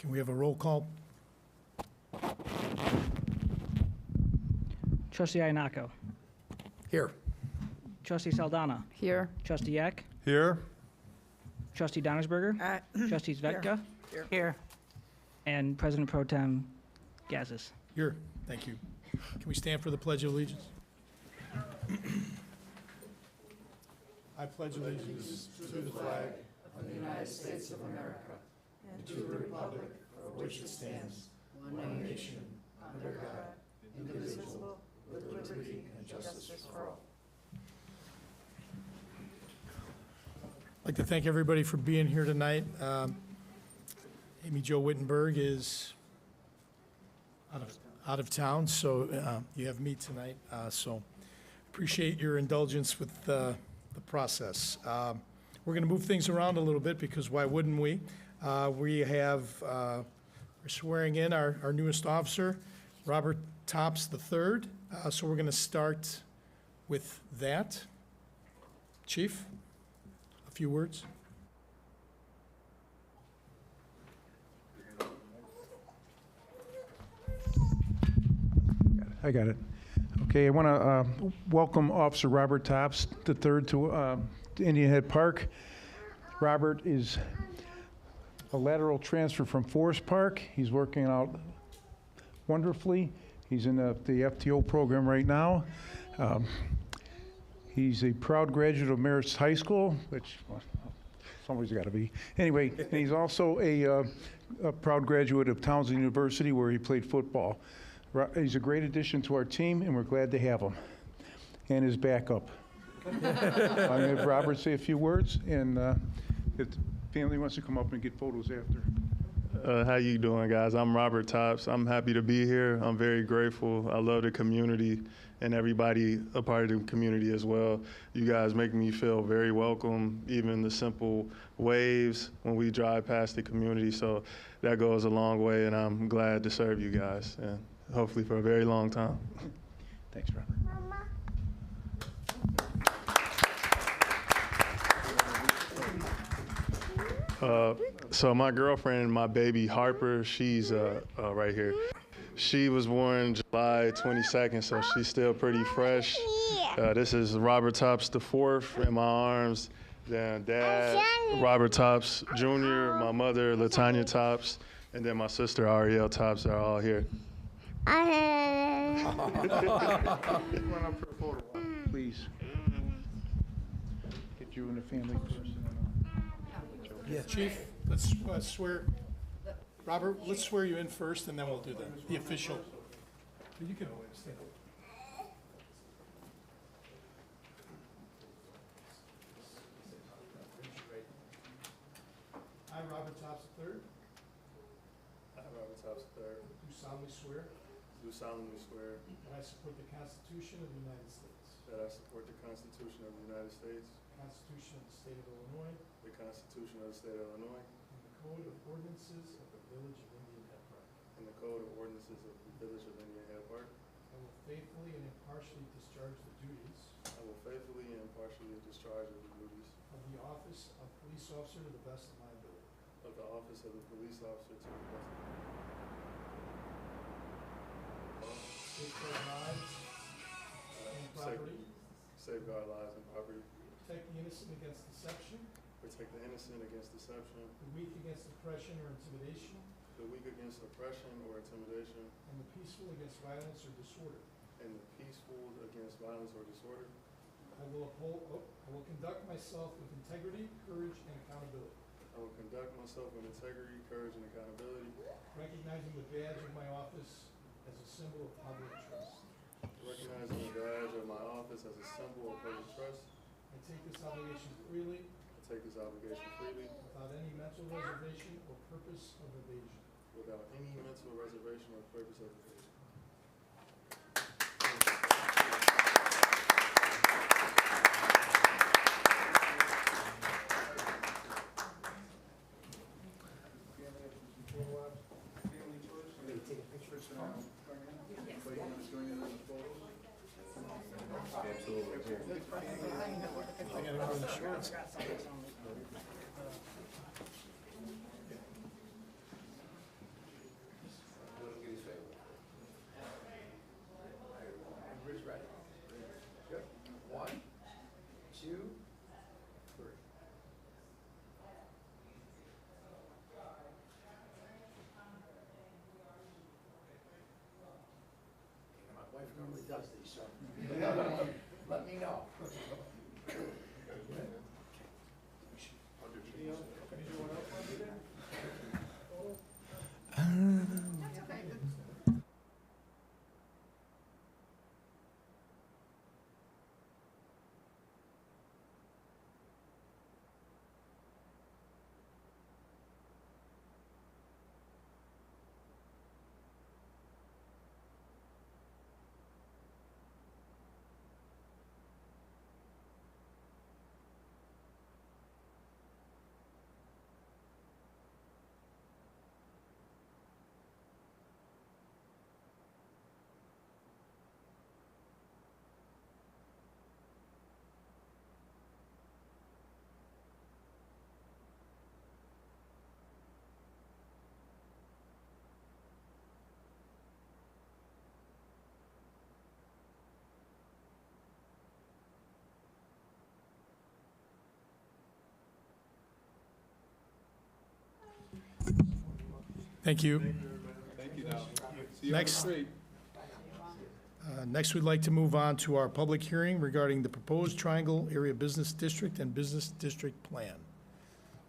Can we have a roll call? Trustee Iannaco. Here. Trustee Saldana. Here. Trustee Eck. Here. Trustee Donnersberger. Trustee Zvetka. Here. And President Pro Tem Gazis. Here. Thank you. Can we stand for the Pledge of Allegiance? I pledge allegiance to the flag of the United States of America and to the republic for which it stands, one nation, under God, indivisible, with liberty and justice for all. I'd like to thank everybody for being here tonight. Amy Jo Wittenberg is out of town, so you have me tonight. So appreciate your indulgence with the process. We're going to move things around a little bit because why wouldn't we? We're swearing in our newest officer, Robert Tops III. So we're going to start with that. Chief, a few words. I got it. Okay, I want to welcome Officer Robert Tops III to Indian Head Park. Robert is a lateral transfer from Forest Park. He's working out wonderfully. He's in the FTO program right now. He's a proud graduate of Marist High School, which somebody's got to be. Anyway, and he's also a proud graduate of Townsend University, where he played football. He's a great addition to our team, and we're glad to have him, and his backup. I'm going to have Robert say a few words, and if the family wants to come up and get photos after. How you doing, guys? I'm Robert Tops. I'm happy to be here. I'm very grateful. I love the community and everybody a part of the community as well. You guys make me feel very welcome, even the simple waves when we drive past the community. So that goes a long way, and I'm glad to serve you guys, and hopefully for a very long time. Thanks, Robert. So my girlfriend and my baby Harper, she's right here. She was born July 22nd, so she's still pretty fresh. This is Robert Tops IV in my arms. Then Dad, Robert Tops Jr., my mother, Latanya Tops, and then my sister, Ariel Tops, are all here. Come on up for a photo, please. Get you and the family first. Yeah, Chief, let's swear. Robert, let's swear you in first, and then we'll do the official. You can stand up. I, Robert Tops III, I, Robert Tops III, do solemnly swear do solemnly swear that I support the Constitution of the United States, that I support the Constitution of the United States, the Constitution of the State of Illinois, the Constitution of the State of Illinois, and the Code of Ordinances of the Village of Indian Head Park. and the Code of Ordinances of the Village of Indian Head Park. I will faithfully and impartially discharge the duties I will faithfully and impartially discharge the duties of the office of police officer to the best of my ability. of the office of the police officer to the best of my Safeguard lives and property, safeguard lives and property, protect the innocent against deception, protect the innocent against deception, the weak against oppression or intimidation, the weak against oppression or intimidation, and the peaceful against violence or disorder. and the peaceful against violence or disorder. I will conduct myself with integrity, courage, and accountability, I will conduct myself with integrity, courage, and accountability, recognizing the badge of my office as a symbol of public trust. recognizing the badge of my office as a symbol of public trust. I take this obligation freely, I take this obligation freely, without any mental reservation or purpose of evasion. without any mental reservation or purpose of evasion. I gotta go to the shorts. normally does these, so let me know. Thank you. Thank you now. See you Next. on the street. Next, we'd like to move on to our public hearing regarding the proposed Triangle Area Business District and Business District Plan.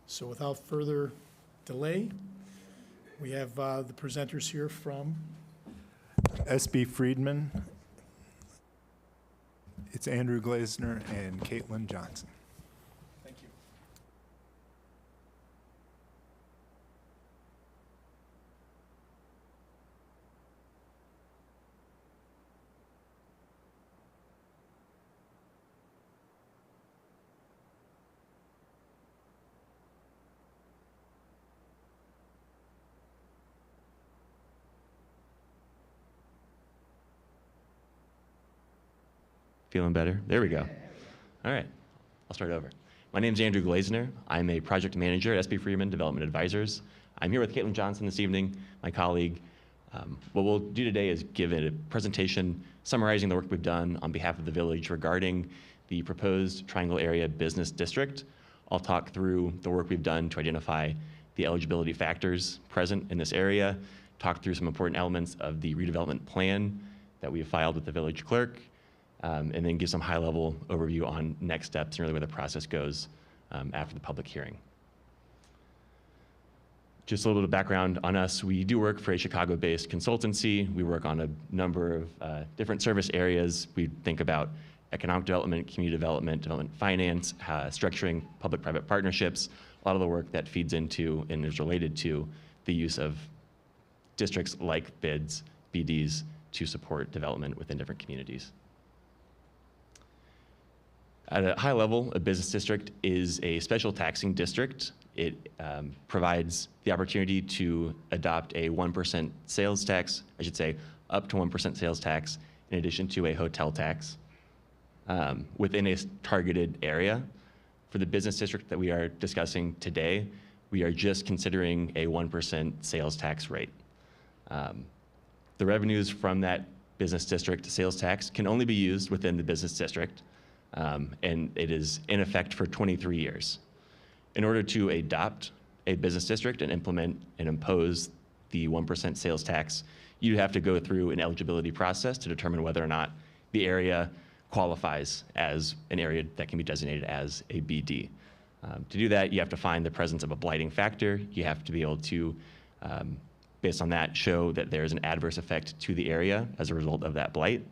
So without further delay, we have the presenters here from, SB Friedman. It's Andrew Glazner and Caitlin Johnson. thank you. Feeling better? There we go. All right, I'll start over. My name is Andrew Glazner. I'm a project manager at SB Freeman Development Advisors. I'm here with Caitlin Johnson this evening, my colleague. What we'll do today is give a presentation summarizing the work we've done on behalf of the village regarding the proposed Triangle Area Business District. I'll talk through the work we've done to identify the eligibility factors present in this area, talk through some important elements of the redevelopment plan that we have filed with the village clerk, and then give some high-level overview on next steps and really where the process goes after the public hearing. Just a little bit of background on us. We do work for a Chicago-based consultancy. We work on a number of different service areas. We think about economic development, community development, development finance, structuring public-private partnerships, a lot of the work that feeds into and is related to the use of districts like BIDs, BDs, to support development within different communities. At a high level, a business district is a special taxing district. It provides the opportunity to adopt a 1% sales tax, I should say up to 1% sales tax, in addition to a hotel tax within a targeted area. For the business district that we are discussing today, we are just considering a 1% sales tax rate. The revenues from that business district sales tax can only be used within the business district. And it is in effect for 23 years. In order to adopt a business district and implement and impose the 1% sales tax, you have to go through an eligibility process to determine whether or not the area qualifies as an area that can be designated as a BD. To do that, you have to find the presence of a blighting factor. You have to be able to, based on that, show that there is an adverse effect to the area as a result of that blight.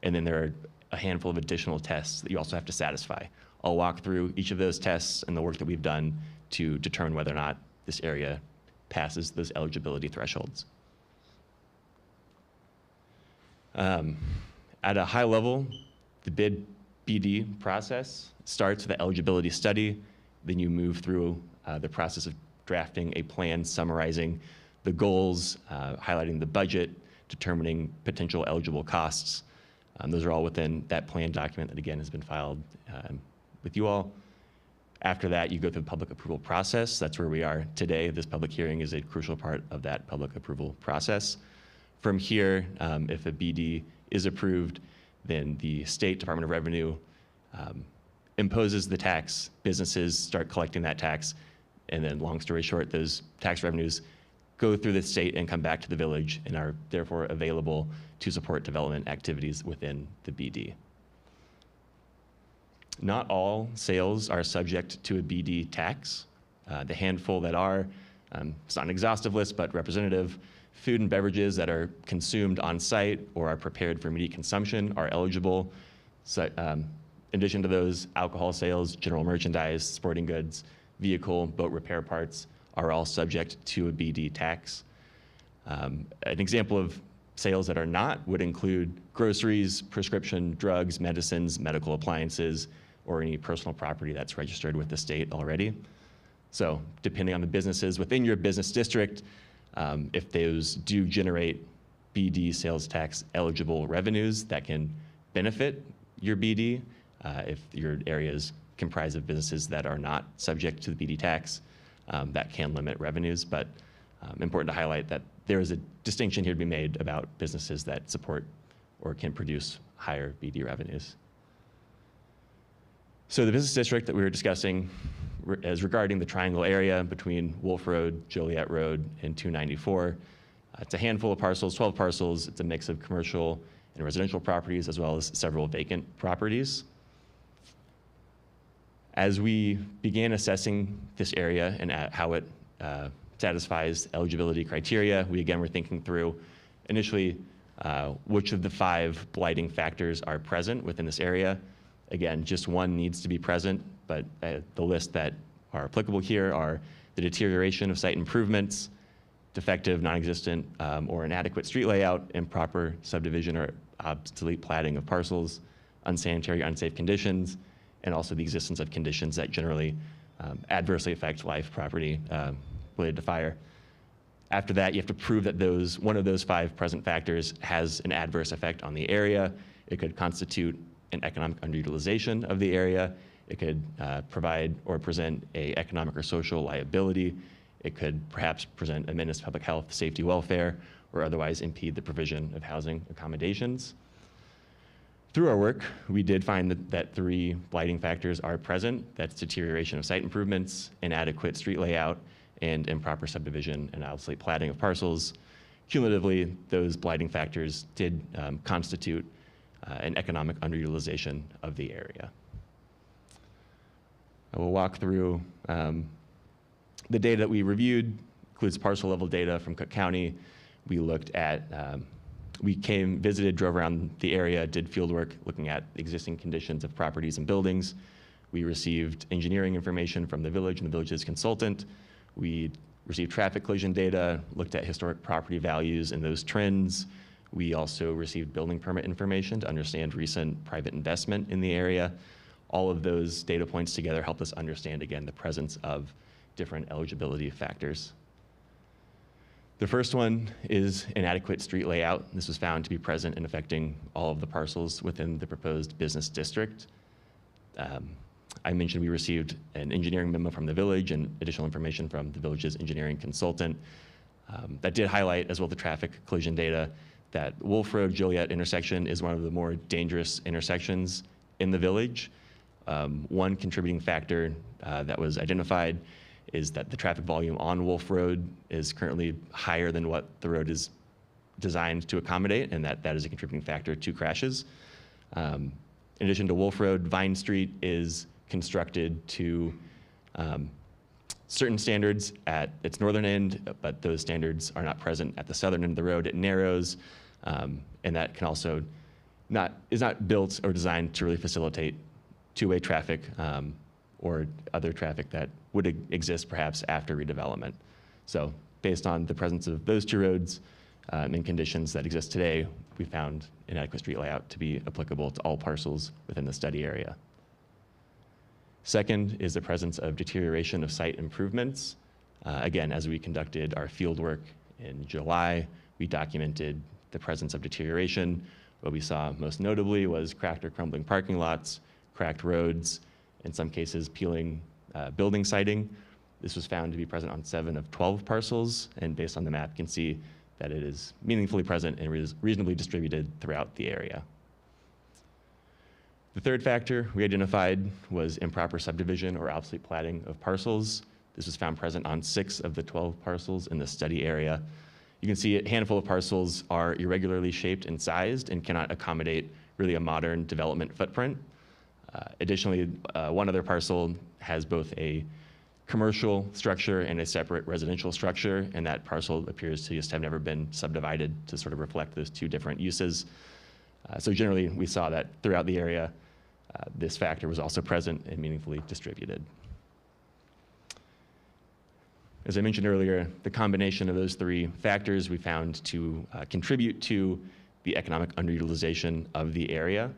And then there are a handful of additional tests that you also have to satisfy. I'll walk through each of those tests and the work that we've done to determine whether or not this area passes those eligibility thresholds. At a high level, the bid BD process starts with the eligibility study. Then you move through the process of drafting a plan summarizing the goals, highlighting the budget, determining potential eligible costs. Those are all within that plan document that, again, has been filed with you all. After that, you go through the public approval process. That's where we are today. This public hearing is a crucial part of that public approval process. From here, if a BD is approved, then the State Department of Revenue imposes the tax. Businesses start collecting that tax. And then, long story short, those tax revenues go through the state and come back to the village and are therefore available to support development activities within the BD. Not all sales are subject to a BD tax. The handful that are, it's not an exhaustive list, but representative, food and beverages that are consumed on site or are prepared for immediate consumption are eligible. So, in addition to those, alcohol sales, general merchandise, sporting goods, vehicle, boat repair parts are all subject to a BD tax. An example of sales that are not would include groceries, prescription drugs, medicines, medical appliances, or any personal property that's registered with the state already. So depending on the businesses within your business district, if those do generate BD sales tax eligible revenues that can benefit your BD, if your area is comprised of businesses that are not subject to the BD tax, that can limit revenues. But important to highlight that there is a distinction here to be made about businesses that support or can produce higher BD revenues. So the business district that we were discussing is regarding the triangle area between Wolf Road, Joliet Road, and 294. It's a handful of parcels, 12 parcels. It's a mix of commercial and residential properties, as well as several vacant properties. As we began assessing this area and how it satisfies eligibility criteria, we again were thinking through initially which of the 5 blighting factors are present within this area. Again, just one needs to be present, but the list that are applicable here are the deterioration of site improvements, defective, non-existent, or inadequate street layout, improper subdivision or obsolete platting of parcels, unsanitary, unsafe conditions, and also the existence of conditions that generally adversely affect life, property related to fire. After that, you have to prove that one of those 5 present factors has an adverse effect on the area. It could constitute an economic underutilization of the area. It could provide or present a economic or social liability. It could perhaps present a menace to public health, safety, welfare, or otherwise impede the provision of housing accommodations. Through our work, we did find that 3 blighting factors are present. That's deterioration of site improvements, inadequate street layout, and improper subdivision and obsolete platting of parcels. Cumulatively, those blighting factors did constitute an economic underutilization of the area. I will walk through the data that we reviewed, includes parcel level data from Cook County. We looked at, visited, drove around the area, did field work looking at existing conditions of properties and buildings. We received engineering information from the village and the village's consultant. We received traffic collision data, looked at historic property values and those trends. We also received building permit information to understand recent private investment in the area. All of those data points together helped us understand, again, the presence of different eligibility factors. The first one is inadequate street layout. This was found to be present and affecting all of the parcels within the proposed business district. I mentioned we received an engineering memo from the village and additional information from the village's engineering consultant. That did highlight, as well, the traffic collision data, that Wolf Road Joliet intersection is one of the more dangerous intersections in the village. One contributing factor that was identified is that the traffic volume on Wolf Road is currently higher than what the road is designed to accommodate, and that is a contributing factor to crashes. In addition to Wolf Road, Vine Street is constructed to certain standards at its northern end, but those standards are not present at the southern end of the road. It narrows, and that can also is not built or designed to really facilitate two-way traffic or other traffic that would exist perhaps after redevelopment. So based on the presence of those 2 roads and conditions that exist today, we found inadequate street layout to be applicable to all parcels within the study area. Second is the presence of deterioration of site improvements. Again, as we conducted our field work in July, we documented the presence of deterioration. What we saw most notably was cracked or crumbling parking lots, cracked roads, in some cases peeling building siding. This was found to be present on 7 of 12 parcels, and based on the map, you can see that it is meaningfully present and reasonably distributed throughout the area. The third factor we identified was improper subdivision or obsolete platting of parcels. This was found present on 6 of the 12 parcels in the study area. You can see a handful of parcels are irregularly shaped and sized and cannot accommodate really a modern development footprint. Additionally, one other parcel has both a commercial structure and a separate residential structure, and that parcel appears to just have never been subdivided to sort of reflect those 2 different uses. So generally, we saw that throughout the area, this factor was also present and meaningfully distributed. As I mentioned earlier, the combination of those 3 factors we found to contribute to the economic underutilization of the area.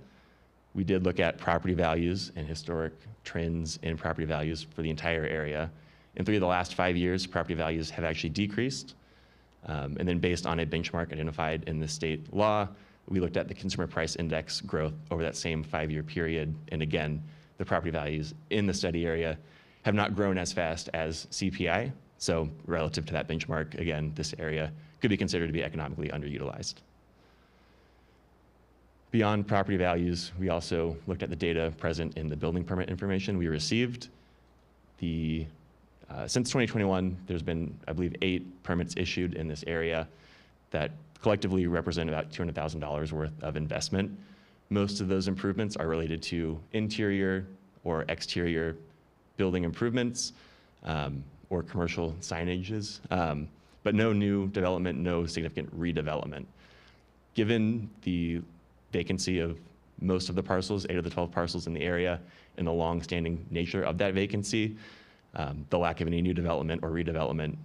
We did look at property values and historic trends in property values for the entire area. In 3 of the last 5 years, property values have actually decreased. And then based on a benchmark identified in the state law, we looked at the consumer price index growth over that same 5-year period. And again, the property values in the study area have not grown as fast as CPI. So relative to that benchmark, again, this area could be considered to be economically underutilized. Beyond property values, we also looked at the data present in the building permit information we received. Since 2021, there's been, I believe, 8 permits issued in this area that collectively represent about $200,000 worth of investment. Most of those improvements are related to interior or exterior building improvements or commercial signages, but no new development, no significant redevelopment. Given the vacancy of most of the parcels, 8 of the 12 parcels in the area, and the long-standing nature of that vacancy, the lack of any new development or redevelopment,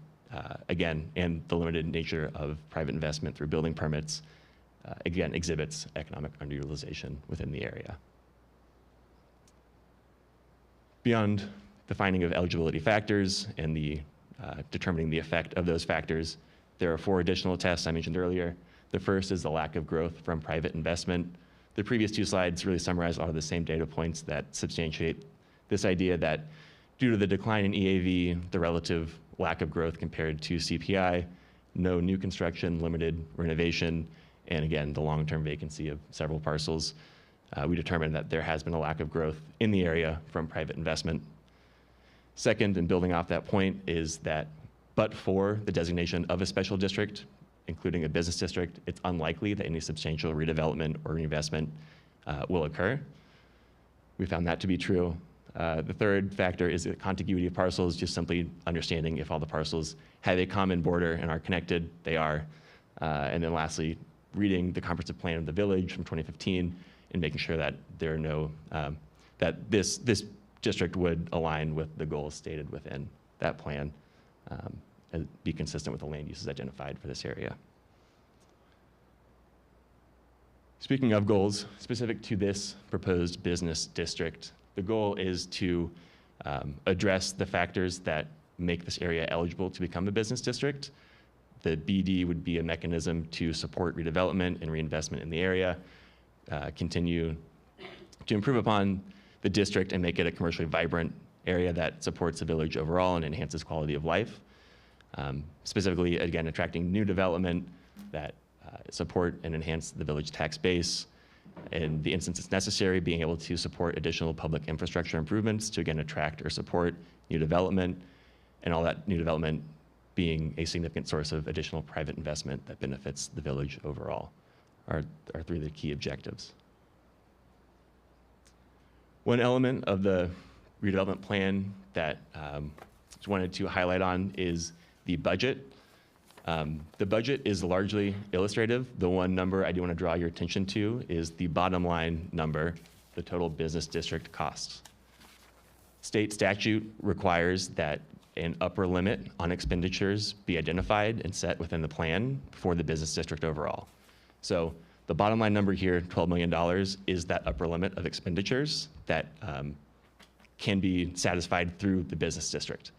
again, and the limited nature of private investment through building permits, again, exhibits economic underutilization within the area. Beyond the finding of eligibility factors and the determining the effect of those factors, there are 4 additional tests I mentioned earlier. The first is the lack of growth from private investment. The previous 2 slides really summarize a lot of the same data points that substantiate this idea that due to the decline in EAV, the relative lack of growth compared to CPI, no new construction, limited renovation, and again, the long-term vacancy of several parcels, we determined that there has been a lack of growth in the area from private investment. Second, and building off that point, is that but for the designation of a special district, including a business district, it's unlikely that any substantial redevelopment or reinvestment will occur. We found that to be true. The third factor is the contiguity of parcels, just simply understanding if all the parcels have a common border and are connected, they are. And then lastly, reading the comprehensive plan of the village from 2015 and making sure that there are no, that this district would align with the goals stated within that plan and be consistent with the land uses identified for this area. Speaking of goals, specific to this proposed business district, the goal is to address the factors that make this area eligible to become a business district. The BD would be a mechanism to support redevelopment and reinvestment in the area, continue to improve upon the district and make it a commercially vibrant area that supports the village overall and enhances quality of life. Specifically, again, attracting new development that support and enhance the village tax base. In the instance it's necessary, being able to support additional public infrastructure improvements to, again, attract or support new development, and all that new development being a significant source of additional private investment that benefits the village overall are 3 of the key objectives. One element of the redevelopment plan that I just wanted to highlight on is the budget. The budget is largely illustrative. The one number I do want to draw your attention to is the bottom line number, the total business district costs. State statute requires that an upper limit on expenditures be identified and set within the plan for the business district overall. So the bottom line number here, $12 million, is that upper limit of expenditures that can be satisfied through the business district.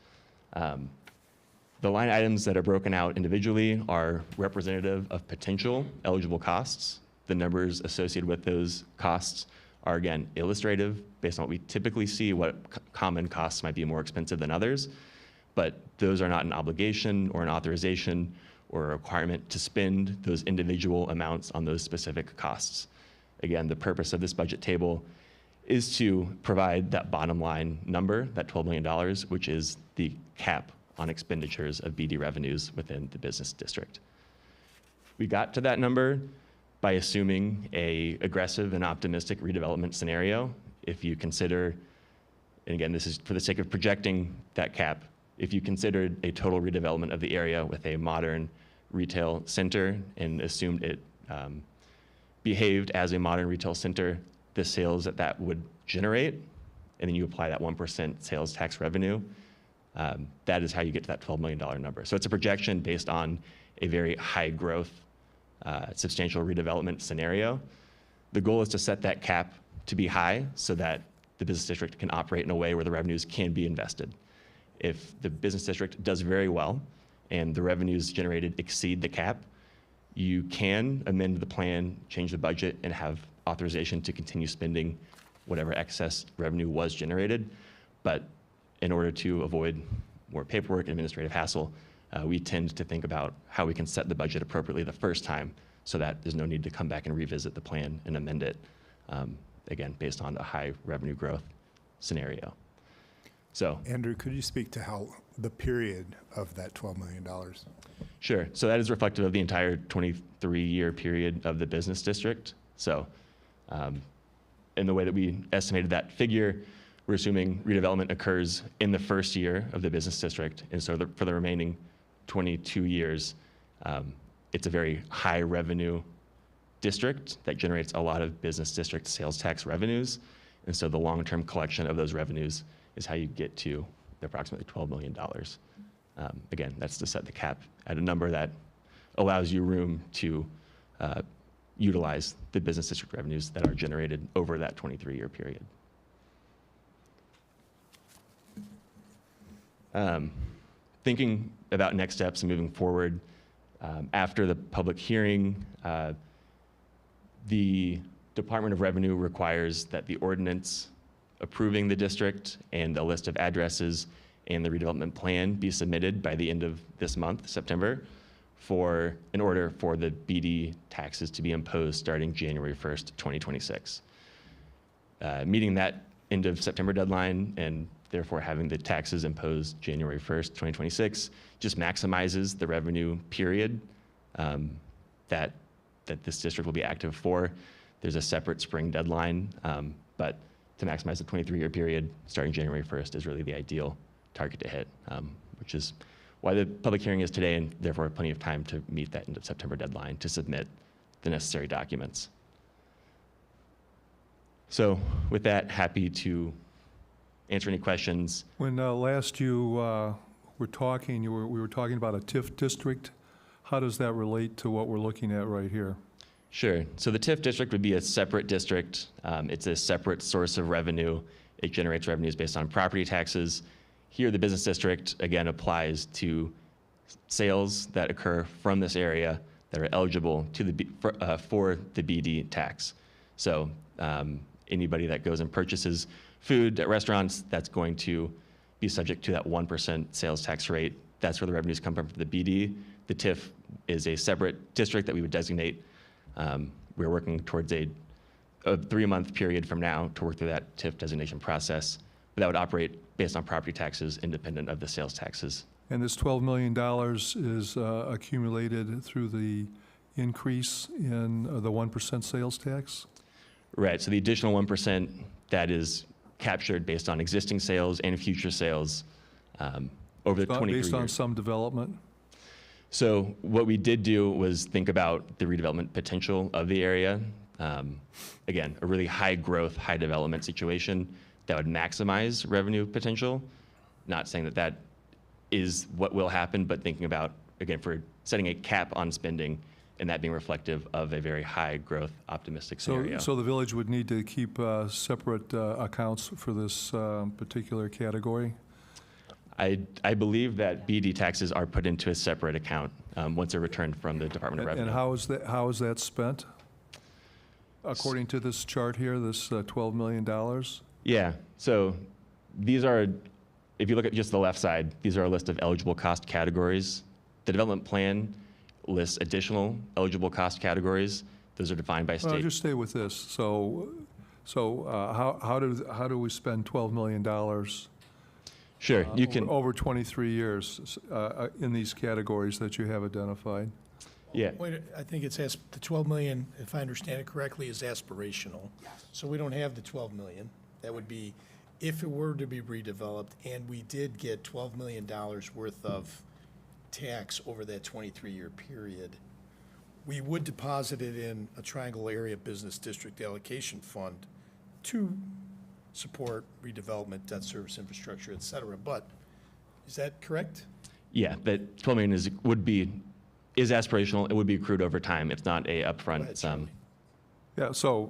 The line items that are broken out individually are representative of potential eligible costs. The numbers associated with those costs are, again, illustrative based on what we typically see, what common costs might be more expensive than others, but those are not an obligation or an authorization or a requirement to spend those individual amounts on those specific costs. Again, the purpose of this budget table is to provide that bottom line number, that $12 million, which is the cap on expenditures of BD revenues within the business district. We got to that number by assuming a aggressive and optimistic redevelopment scenario. If you consider, and again, this is for the sake of projecting that cap, if you considered a total redevelopment of the area with a modern retail center and assumed it behaved as a modern retail center, the sales that would generate, and then you apply that 1% sales tax revenue, that is how you get to that $12 million number. So it's a projection based on a very high growth, substantial redevelopment scenario. The goal is to set that cap to be high so that the business district can operate in a way where the revenues can be invested. If the business district does very well and the revenues generated exceed the cap, you can amend the plan, change the budget, and have authorization to continue spending whatever excess revenue was generated. But in order to avoid more paperwork and administrative hassle, we tend to think about how we can set the budget appropriately the first time so that there's no need to come back and revisit the plan and amend it, again, based on a high revenue growth scenario. So, Andrew, could you speak to how the period of that $12 million? sure. So that is reflective of the entire 23-year period of the business district. So in the way that we estimated that figure, we're assuming redevelopment occurs in the first year of the business district. And so for the remaining 22 years, it's a very high revenue district that generates a lot of business district sales tax revenues. And so the long-term collection of those revenues is how you get to the approximately $12 million. Again, that's to set the cap at a number that allows you room to utilize the business district revenues that are generated over that 23-year period. Thinking about next steps and moving forward, after the public hearing, the Department of Revenue requires that the ordinance approving the district and a list of addresses and the redevelopment plan be submitted by the end of this month, September, in order for the BD taxes to be imposed starting January 1st, 2026. Meeting that end of September deadline and therefore having the taxes imposed January 1st, 2026 just maximizes the revenue period that this district will be active for. There's a separate spring deadline, but to maximize the 23-year period starting January 1st is really the ideal target to hit, which is why the public hearing is today, and therefore plenty of time to meet that end of September deadline to submit the necessary documents. So with that, happy to answer any questions. When last you were talking, we were talking about a TIF district. How does that relate to what we're looking at right here? Sure. So the TIF district would be a separate district. It's a separate source of revenue. It generates revenues based on property taxes. Here, the business district, again, applies to sales that occur from this area that are eligible to for the BD tax. So anybody that goes and purchases food at restaurants, that's going to be subject to that 1% sales tax rate. That's where the revenues come from for the BD. The TIF is a separate district that we would designate. We're working towards a 3-month period from now to work through that TIF designation process. But that would operate based on property taxes independent of the sales taxes. And this $12 million is accumulated through the increase in the 1% sales tax? Right, so the additional 1% that is captured based on existing sales and future sales over the 23 years. Based on some development? So what we did do was think about the redevelopment potential of the area. Again, a really high growth, high development situation that would maximize revenue potential. Not saying that that is what will happen, but thinking about, again, for setting a cap on spending and that being reflective of a very high growth, optimistic scenario. So the village would need to keep separate accounts for this particular category? I believe that BD taxes are put into a separate account once they're returned from the Department of Revenue. And how is that spent? According to this chart here, this $12 million? Yeah, so these are, if you look at just the left side, these are a list of eligible cost categories. The development plan lists additional eligible cost categories. Those are defined by state. Just stay with this. So So how do we spend $12 million Sure, you can. over 23 years in these categories that you have identified? Yeah. Wait, I think it's, the 12 million, if I understand it correctly, is aspirational. So we don't have the 12 million. That would be, if it were to be redeveloped, and we did get $12 million worth of tax over that 23-year period, we would deposit it in a Triangle Area Business District Allocation Fund to support redevelopment, debt service infrastructure, et cetera. But is that correct? Yeah, that 12 million is aspirational. It would be accrued over time. It's not a Go upfront ahead, sum. Yeah, so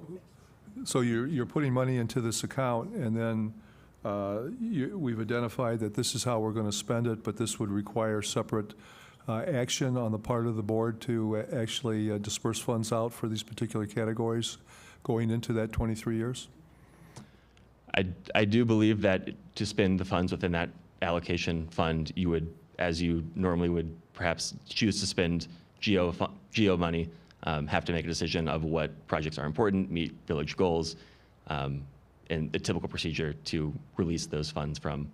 you're putting money into this account, and then we've identified that this is how we're going to spend it, but this would require separate action on the part of the board to actually disperse funds out for these particular categories going into that 23 years? I do believe that to spend the funds within that allocation fund, you would, as you normally would perhaps choose to spend GO money, have to make a decision of what projects are important, meet village goals, and the typical procedure to release those funds from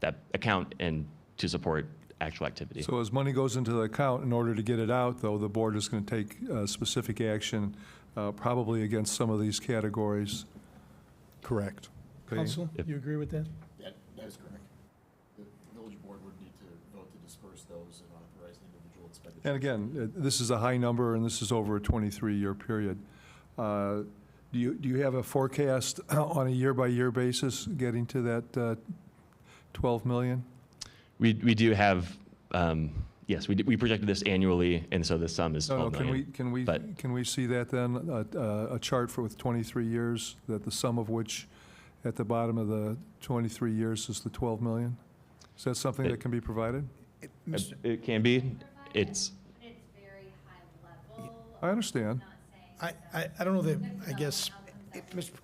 that account and to support actual activity. So as money goes into the account, in order to get it out, though, the board is going to take specific action, probably against some of these categories. Correct. Okay? Council, you agree with that? That is correct. The village board would need to vote to disperse those and authorize individual expenditures. And again, this is a high number, and this is over a 23-year period. Do you have a forecast on a year-by-year basis getting to that 12 million? We do have, yes, we projected this annually, and so the sum is 12 million. Can we see that then, a chart with 23 years, that the sum of which at the bottom of the 23 years is the 12 million? Is that something that can be provided? It can be. It's very high level. I understand. I don't know that, I guess,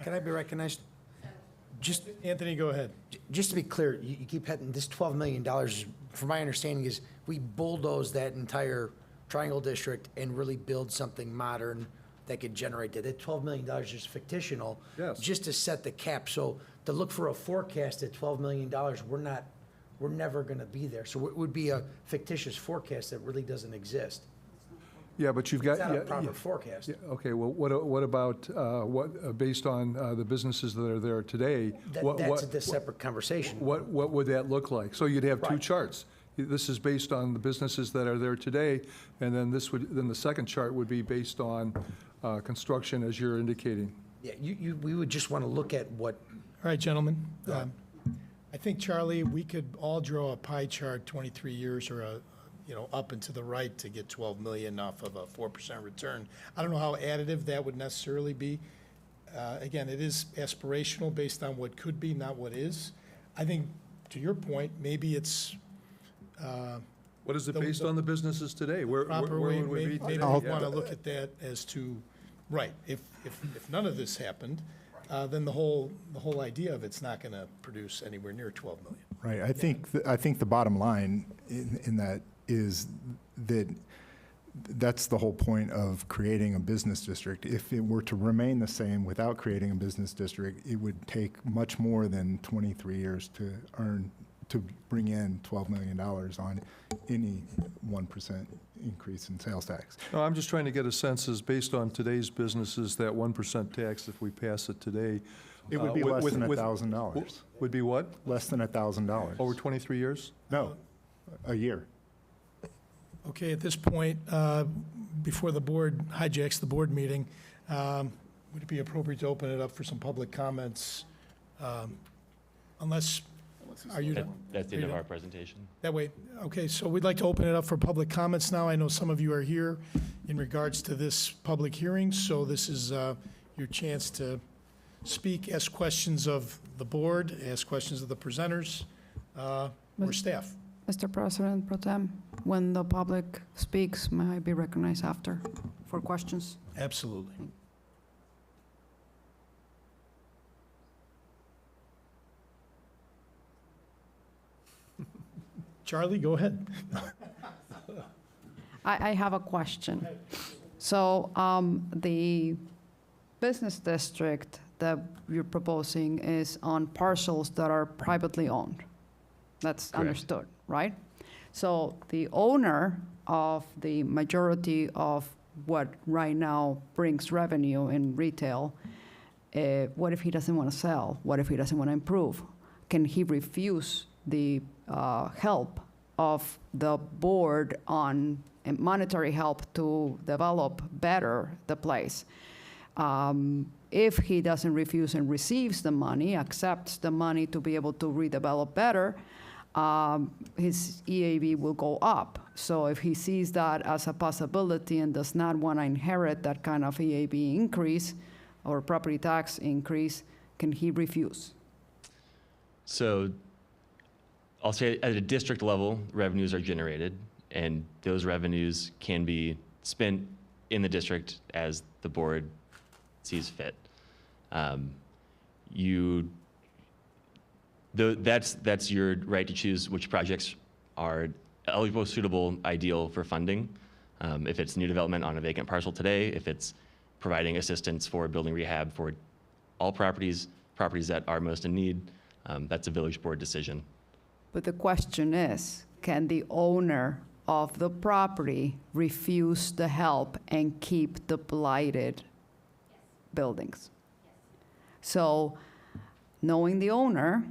Can I be recognized? Just, Anthony, go ahead. just to be clear, you keep hitting this $12 million, from my understanding, is we bulldoze that entire Triangle District and really build something modern that could generate that. That $12 million is fictional. Yes. Just to set the cap. So to look for a forecast at $12 million, we're never going to be there. So it would be a fictitious forecast that really doesn't exist. Yeah, but you've got. It's not yeah, a proper yeah. forecast. Yeah, okay, well, what about, based on the businesses that are there today? That's a separate conversation. What would that look like? So you'd have two Right. charts. This is based on the businesses that are there today, and then then the second chart would be based on construction, as you're indicating. Yeah, we would just want to look at what, All right, gentlemen. I think, Charlie, we could all draw a pie chart, 23 years or up and to the right to get 12 million off of a 4% return. I don't know how additive that would necessarily be. Again, it is aspirational based on what could be, not what is. I think, to your point, maybe it's What is it The- based the- on the businesses today? Where proper where way, would we maybe be we today? want Yeah. to look at that as to, right, if none of this happened, then the whole idea of it's not going to produce anywhere near 12 million. Right. I think the bottom line in that is that that's the whole point of creating a business district. If it were to remain the same without creating a business district, it would take much more than 23 years to bring in $12 million on any 1% increase in sales tax. No, I'm just trying to get a sense, is based on today's businesses, that 1% tax, if we pass it today. It would be with- less than with- $1,000. Would be what? Less than $1,000. Over 23 years? No, a year. Okay, at this point, before the board hijacks the board meeting, would it be appropriate to open it up for some public comments? Unless, are you done? That's the end of our presentation. That way, okay, so we'd like to open it up for public comments now. I know some of you are here in regards to this public hearing, so this is your chance to speak, ask questions of the board, ask questions of the presenters or staff. Mr. President Pro Tem, when the public speaks, may I be recognized after for questions? Absolutely. Charlie, go ahead. I have a question. So the business district that you're proposing is on parcels that are privately owned. That's Correct. understood, right? So the owner of the majority of what right now brings revenue in retail, what if he doesn't want to sell? What if he doesn't want to improve? Can he refuse the help of the board on monetary help to develop better the place? If he doesn't refuse and receives the money, accepts the money to be able to redevelop better, his EAV will go up. So if he sees that as a possibility and does not want to inherit that kind of EAV increase or property tax increase, can he refuse? So I'll say at a district level, revenues are generated, and those revenues can be spent in the district as the board sees fit. That's your right to choose which projects are eligible, suitable, ideal for funding. If it's new development on a vacant parcel today, if it's providing assistance for building rehab for all properties that are most in need, that's a village board decision. But the question is, can the owner of the property refuse the help and keep the blighted buildings? So, knowing the owner,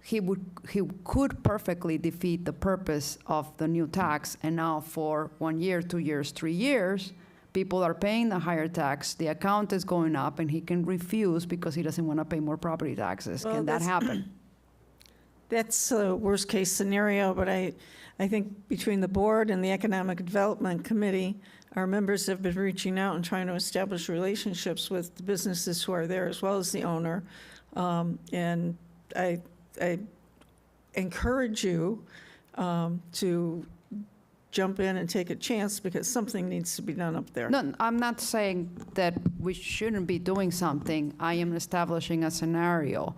he could perfectly defeat the purpose of the new tax, and now for 1 year, 2 years, 3 years, people are paying the higher tax, the account is going up, and he can refuse because he doesn't want to pay more property taxes. Well, Can that happen? That's a worst-case scenario, but I think between the board and the Economic Development Committee, our members have been reaching out and trying to establish relationships with the businesses who are there, as well as the owner. And I encourage you to jump in and take a chance, because something needs to be done up there. No, I'm not saying that we shouldn't be doing something. I am establishing a scenario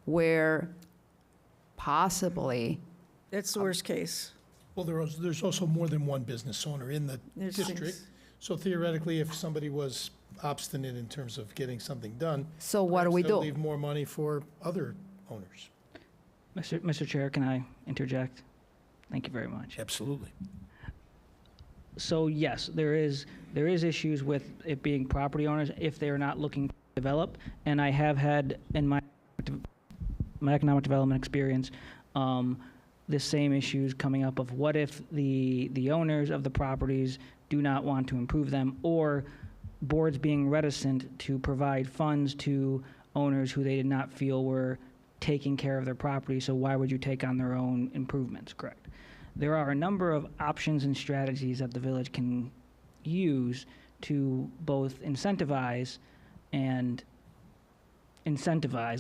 where possibly, That's the worst case. Well, there's also more than one business owner in the There's district. things- So theoretically, if somebody was obstinate in terms of getting something done, so what do we perhaps they'll do? leave more money for other owners. Mr. Chair, can I interject? Thank you very much. Absolutely. So yes, there is issues with it being property owners if they are not looking to develop. And I have had in my economic development experience, the same issues coming up of what if the owners of the properties do not want to improve them, or boards being reticent to provide funds to owners who they did not feel were taking care of their property, so why would you take on their own improvements, correct? There are a number of options and strategies that the village can use to both incentivize,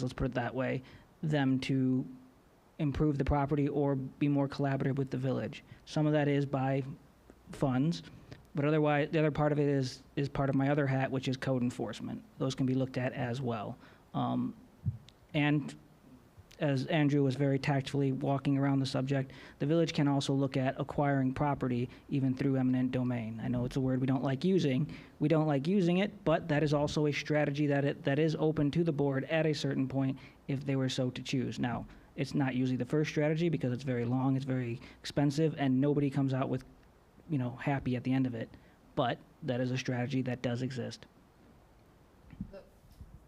let's put it that way, them to improve the property or be more collaborative with the village. Some of that is by funds, but otherwise, the other part of it is part of my other hat, which is code enforcement. Those can be looked at as well. And as Andrew was very tactfully walking around the subject, the village can also look at acquiring property even through eminent domain. I know it's a word we don't like using. We don't like using it, but that is also a strategy that is open to the board at a certain point if they were so to choose. Now, it's not usually the first strategy because it's very long, it's very expensive, and nobody comes out with, happy at the end of it. But that is a strategy that does exist.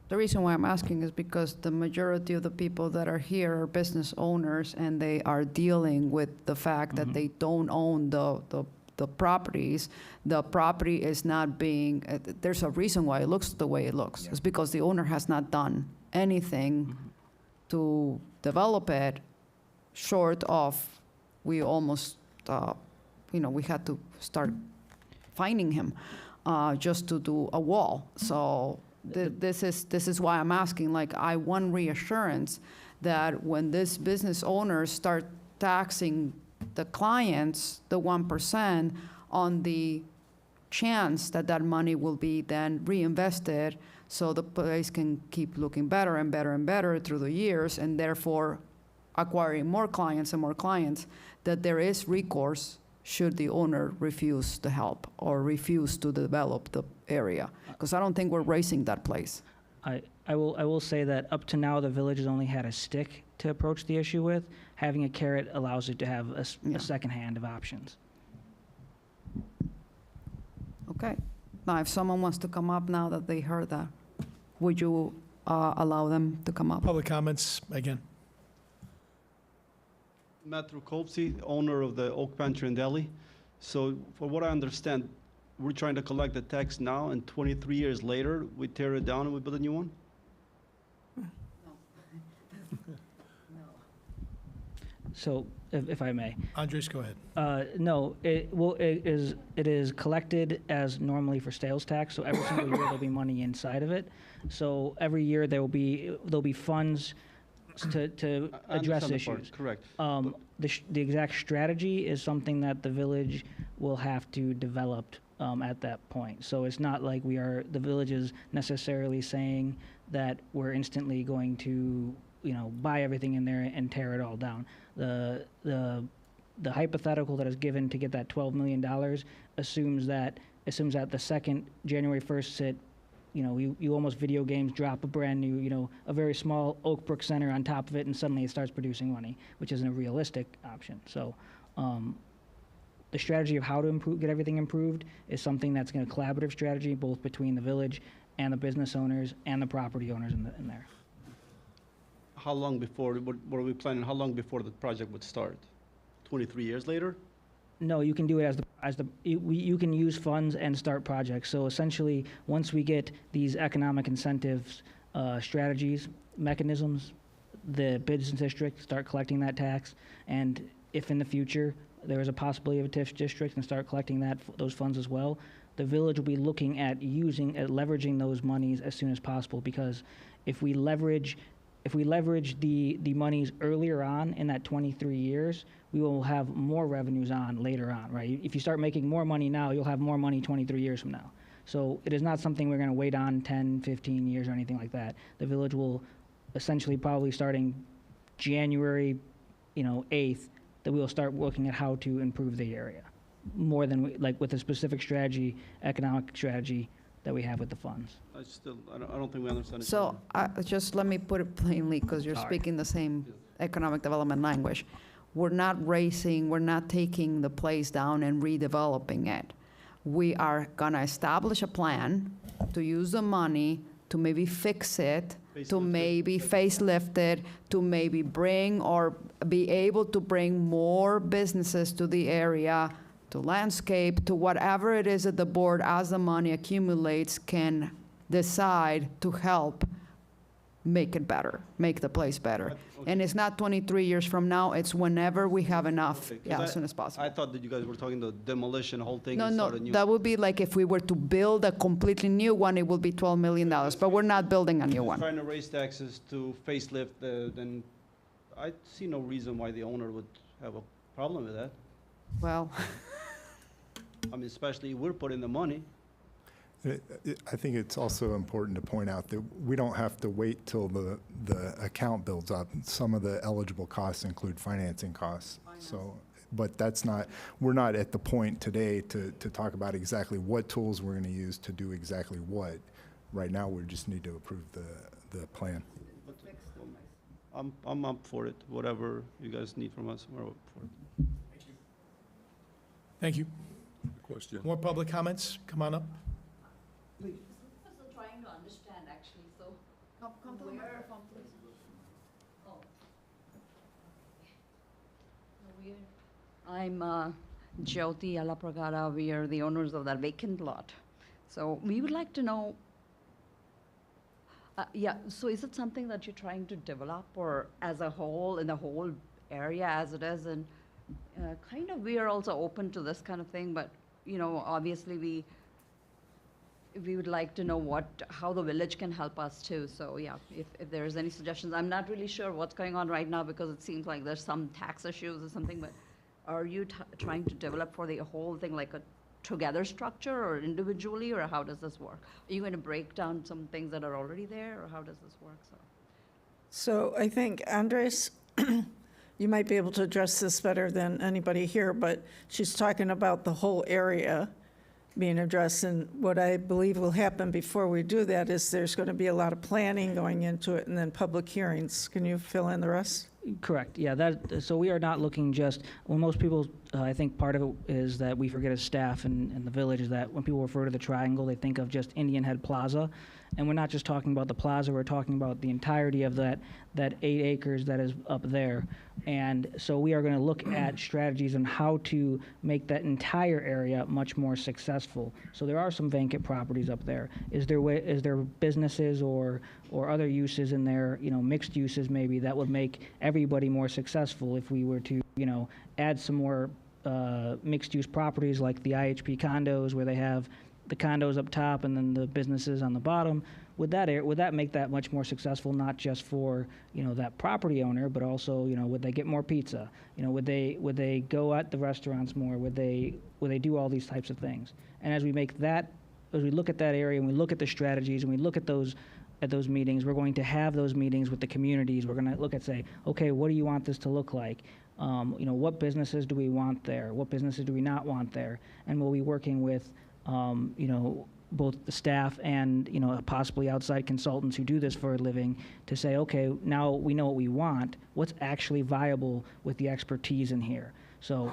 The reason why I'm asking is because the majority of the people that are here are business owners, and they are dealing with the fact that they don't own the properties. The property is not being, there's a reason why it looks the way it looks. It's because the owner has not done anything to develop it, short of, we almost, we had to start finding him just to do a wall. So this is why I'm asking, I want reassurance that when this business owners start taxing the clients, the 1%, on the chance that that money will be then reinvested so the place can keep looking better and better and better through the years, and therefore acquiring more clients and more clients, that there is recourse should the owner refuse to help or refuse to develop the area. Because I don't think we're racing that place. I will say that up to now, the village has only had a stick to approach the issue with. Having a carrot allows it to have Yeah. a second hand of options. Okay. Now, if someone wants to come up now that they heard that, would you allow them to come up? Public comments, again. Matthew Copsey, owner of the Oak Pantry and Deli. So for what I understand, we're trying to collect the tax now, and 23 years later, we tear it down and we build a new one? So, if I may. Andres, go ahead. No, it is collected as normally for sales tax, so every single year there'll be money inside of it. So every year there'll be funds to I address understand the part, issues. correct. The exact strategy is something that the village will have to develop at that point. So it's not like the village is necessarily saying that we're instantly going to, buy everything in there and tear it all down. The hypothetical that is given to get that $12 million assumes that the second January 1st hit, you almost video games drop a brand new, a very small Oak Brook Center on top of it, and suddenly it starts producing money, which isn't a realistic option. So the strategy of how to get everything improved is something that's going to collaborative strategy both between the village and the business owners and the property owners in there. How long before, what are we planning, how long before the project would start? 23 years later? No, you can do it you can use funds and start projects. So essentially, once we get these economic incentives, strategies, mechanisms, the business district start collecting that tax. And if in the future there is a possibility of a TIF district and start collecting those funds as well, the village will be looking at leveraging those monies as soon as possible. Because if we leverage the monies earlier on in that 23 years, we will have more revenues later on, right? If you start making more money now, you'll have more money 23 years from now. So it is not something we're going to wait on 10, 15 years or anything like that. The village will essentially probably starting January, 8th, that we will start looking at how to improve the area more than with a specific strategy, economic strategy that we have with the funds. I don't think we understand each So just let me put it plainly, because you're Sorry. speaking the same economic development language. We're not taking the place down and redeveloping it. We are gonna establish a plan to use the money to maybe fix it, to maybe facelift it, to maybe bring or be able to bring more businesses to the area, to landscape, to whatever it is that the board, as the money accumulates, can decide to help make it better, make the place better. And it's not 23 years from now, it's whenever we have enough, Okay, 'cause yeah, as soon as possible. I thought that you guys were talking the demolition, whole thing. No, and no, start a new. that would be like if we were to build a completely new one, it would be $12 million, but we're not building a new one. Trying to raise taxes to facelift, then I see no reason why the owner would have a problem with that. Well, I mean, especially we're putting the money. I think it's also important to point out that we don't have to wait till the account builds up. Some of the eligible costs include financing costs. So, but we're not at the point today to talk about exactly what tools we're going to use to do exactly what. Right now, we just need to approve the plan. I'm up for it, whatever you guys need from us, we're up for it. Thank you. Question. More public comments? Come on up. I'm still trying to understand, actually, so. come to the microphone, please. Oh. I'm Jyoti Alapragada. We are the owners of that vacant lot. So we would like to know, so is it something that you're trying to develop or as a whole, in the whole area as it is? And kind of, we are also open to this kind of thing, but, obviously we would like to know how the village can help us too. So yeah, if there's any suggestions. I'm not really sure what's going on right now because it seems like there's some tax issues or something, but are you trying to develop for the whole thing like a together structure or individually, or how does this work? Are you going to break down some things that are already there, or how does this work? So I think, Andres, you might be able to address this better than anybody here, but she's talking about the whole area. being addressed. And what I believe will happen before we do that is there's going to be a lot of planning going into it and then public hearings. Can you fill in the rest? Correct, yeah, so we are not looking just, well, most people, I think part of it is that we forget as staff in the village is that when people refer to the triangle, they think of just Indian Head Plaza. And we're not just talking about the plaza, we're talking about the entirety of that 8 acres that is up there. And so we are gonna look at strategies on how to make that entire area much more successful. So there are some vacant properties up there. Is there businesses or other uses in there, mixed uses maybe, that would make everybody more successful if we were to, add some more mixed-use properties like the IHP condos where they have the condos up top and then the businesses on the bottom. Would that make that much more successful, not just for, that property owner, but also, would they get more pizza? Would they go at the restaurants more? Would they do all these types of things? And as we look at that area and we look at the strategies and we look at those meetings, we're going to have those meetings with the communities. We're going to look at, say, okay, what do you want this to look like? What businesses do we want there? What businesses do we not want there? And we'll be working with, both the staff and, possibly outside consultants who do this for a living to say, okay, now we know what we want. What's actually viable with the expertise in here? So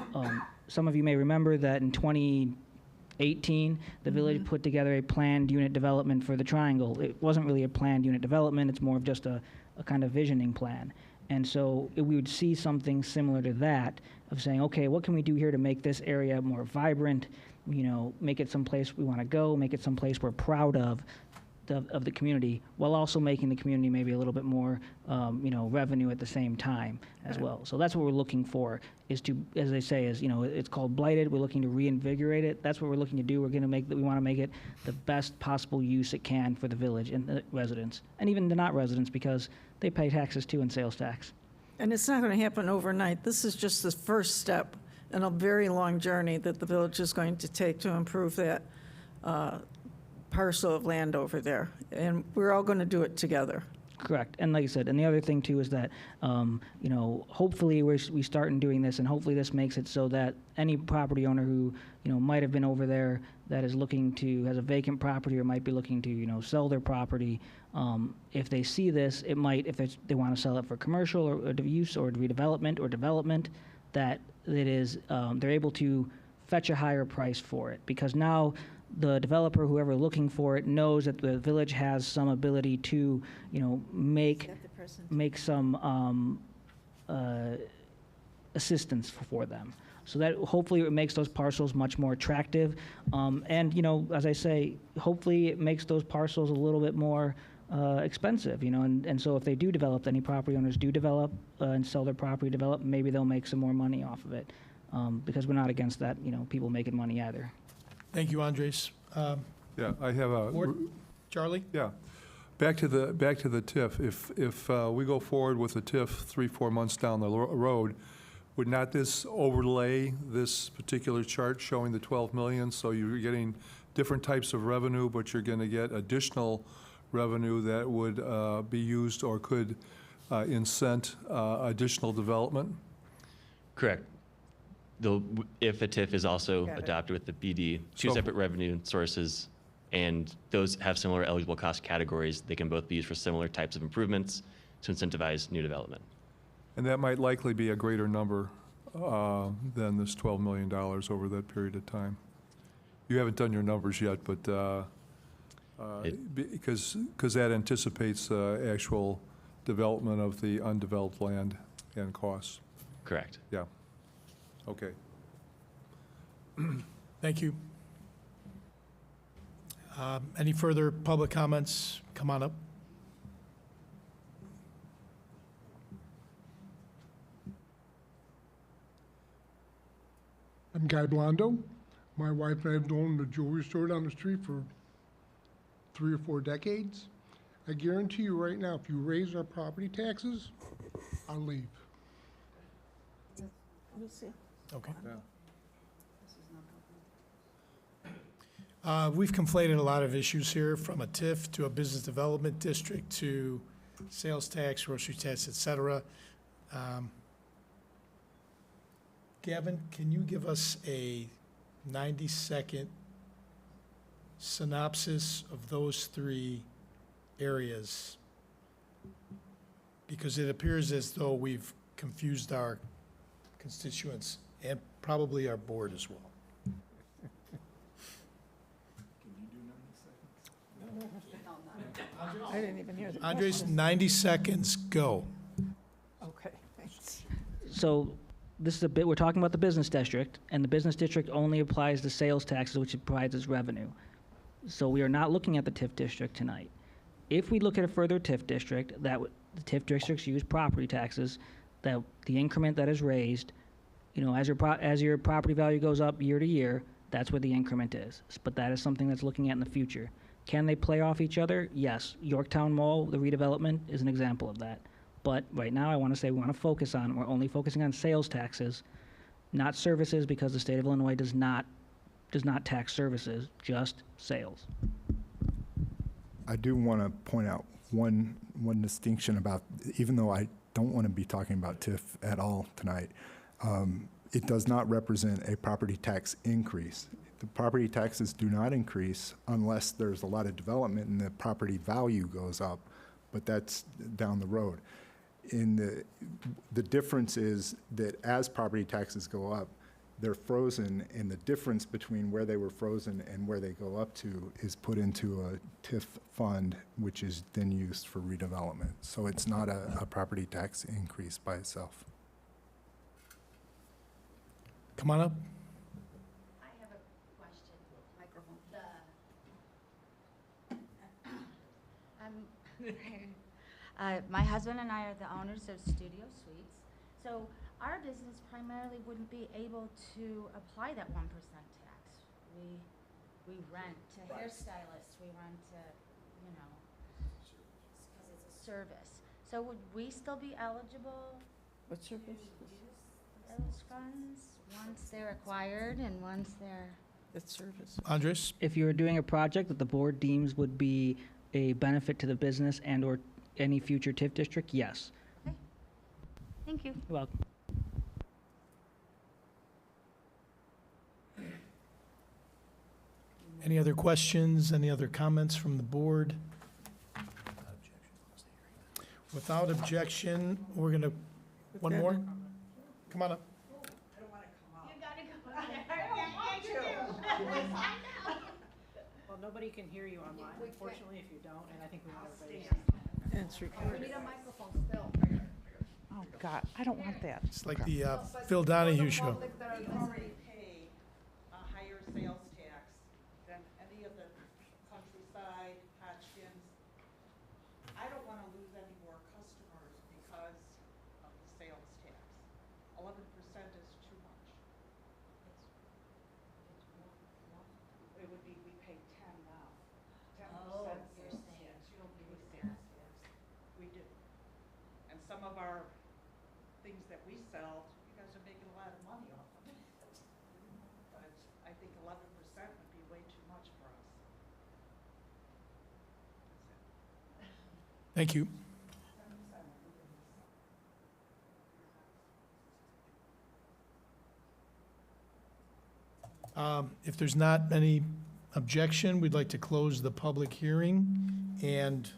some of you may remember that in 2018, the village put together a planned unit development for the triangle. It wasn't really a planned unit development. It's more of just a kind of visioning plan. And so we would see something similar to that of saying, okay, what can we do here to make this area more vibrant, make it someplace we want to go, make it someplace we're proud of the community, while also making the community maybe a little bit more, revenue at the same time as well. So that's what we're looking for, is to, as they say, it's called blighted. We're looking to reinvigorate it. That's what we're looking to do. We want to make it the best possible use it can for the village and the residents, and even the not residents, because they pay taxes too and sales tax. And it's not going to happen overnight. This is just the first step in a very long journey that the village is going to take to improve that parcel of land over there. And we're all going to do it together. Correct. And like I said, and the other thing too is that, hopefully we start in doing this, and hopefully this makes it so that any property owner who, might have been over there that is has a vacant property or might be looking to, sell their property, if they see this, it might, if they want to sell it for commercial or use or redevelopment or development, that it is, they're able to fetch a higher price for it, because now the developer, whoever looking for it, knows that the village has some ability to, make some assistance for them. So that hopefully it makes those parcels much more attractive. And, as I say, hopefully it makes those parcels a little bit more expensive, and so if they do develop, any property owners do develop and sell their property, maybe they'll make some more money off of it, because we're not against that, people making money either. Thank you, Andres. Yeah, I have a. Charlie? Yeah. Back to the TIF. If we go forward with the TIF 3-4 months down the road, would not this overlay this particular chart showing the 12 million? So you're getting different types of revenue, but you're going to get additional revenue that would be used or could incent additional development? Correct. If a TIF is also adopted with the BD, two separate revenue sources, and those have similar eligible cost categories, they can both be used for similar types of improvements to incentivize new development. And that might likely be a greater number than this $12 million over that period of time. You haven't done your numbers yet, but because that anticipates actual development of the undeveloped land and costs. Correct. Yeah. Okay. Thank you. Any further public comments? Come on up. I'm Guy Blondo. My wife and I have owned a jewelry store down the street for 3 or 4 decades. I guarantee you right now, if you raise our property taxes, I'll leave. We'll see. Okay. We've conflated a lot of issues here, from a TIF to a business development district to sales tax, grocery tax, et cetera. Gavin, can you give us a 90-second synopsis of those three areas? Because it appears as though we've confused our constituents and probably our board as well. I didn't even hear the Andres, question. 90 seconds, go. Okay, thanks. So this is a bit, we're talking about the business district, and the business district only applies to sales taxes, which it provides as revenue. So we are not looking at the TIF district tonight. If we look at a further TIF district, the TIF districts use property taxes, that the increment that is raised, as your property value goes up year to year, that's where the increment is. But that is something that's looking at in the future. Can they play off each other? Yes. Yorktown Mall, the redevelopment, is an example of that. But right now, I want to say we're only focusing on sales taxes, not services, because the state of Illinois does not tax services, just sales. I do want to point out one distinction about, even though I don't want to be talking about TIF at all tonight, it does not represent a property tax increase. The property taxes do not increase unless there's a lot of development and the property value goes up, but that's down the road. The difference is that as property taxes go up, they're frozen, and the difference between where they were frozen and where they go up to is put into a TIF fund, which is then used for redevelopment. So it's not a property tax increase by itself. Come on up. I have a question. Microphone. My husband and I are the owners of Studio Suites. So our business primarily wouldn't be able to apply that 1% tax. We rent to hairstylists, we rent to, because it's a service. So would we still be eligible What to service? use those funds once they're acquired and once they're? It's service. Andres? If you're doing a project that the board deems would be a benefit to the business and/or any future TIF district, yes. Okay. Thank you. You're welcome. Any other questions, any other comments from the board? Without objection, we're going to, one more? Come on up. Well, nobody can hear you online, unfortunately, if you don't, and I think we want everybody. And it's recorded. Oh, God, I don't want that. It's like the Phil Donahue show. We already pay a higher sales tax than any of the countryside, Hodgkins. I don't want to lose any more customers because of the sales tax. 11% is too much. It would be, we pay 10 now. 10% sales tax. You don't pay sales tax. We do. And some of our things that we sell, you guys are making a lot of money off of it. But I think 11% would be way too much for us. Thank you. If there's not any objection, we'd like to close the public hearing and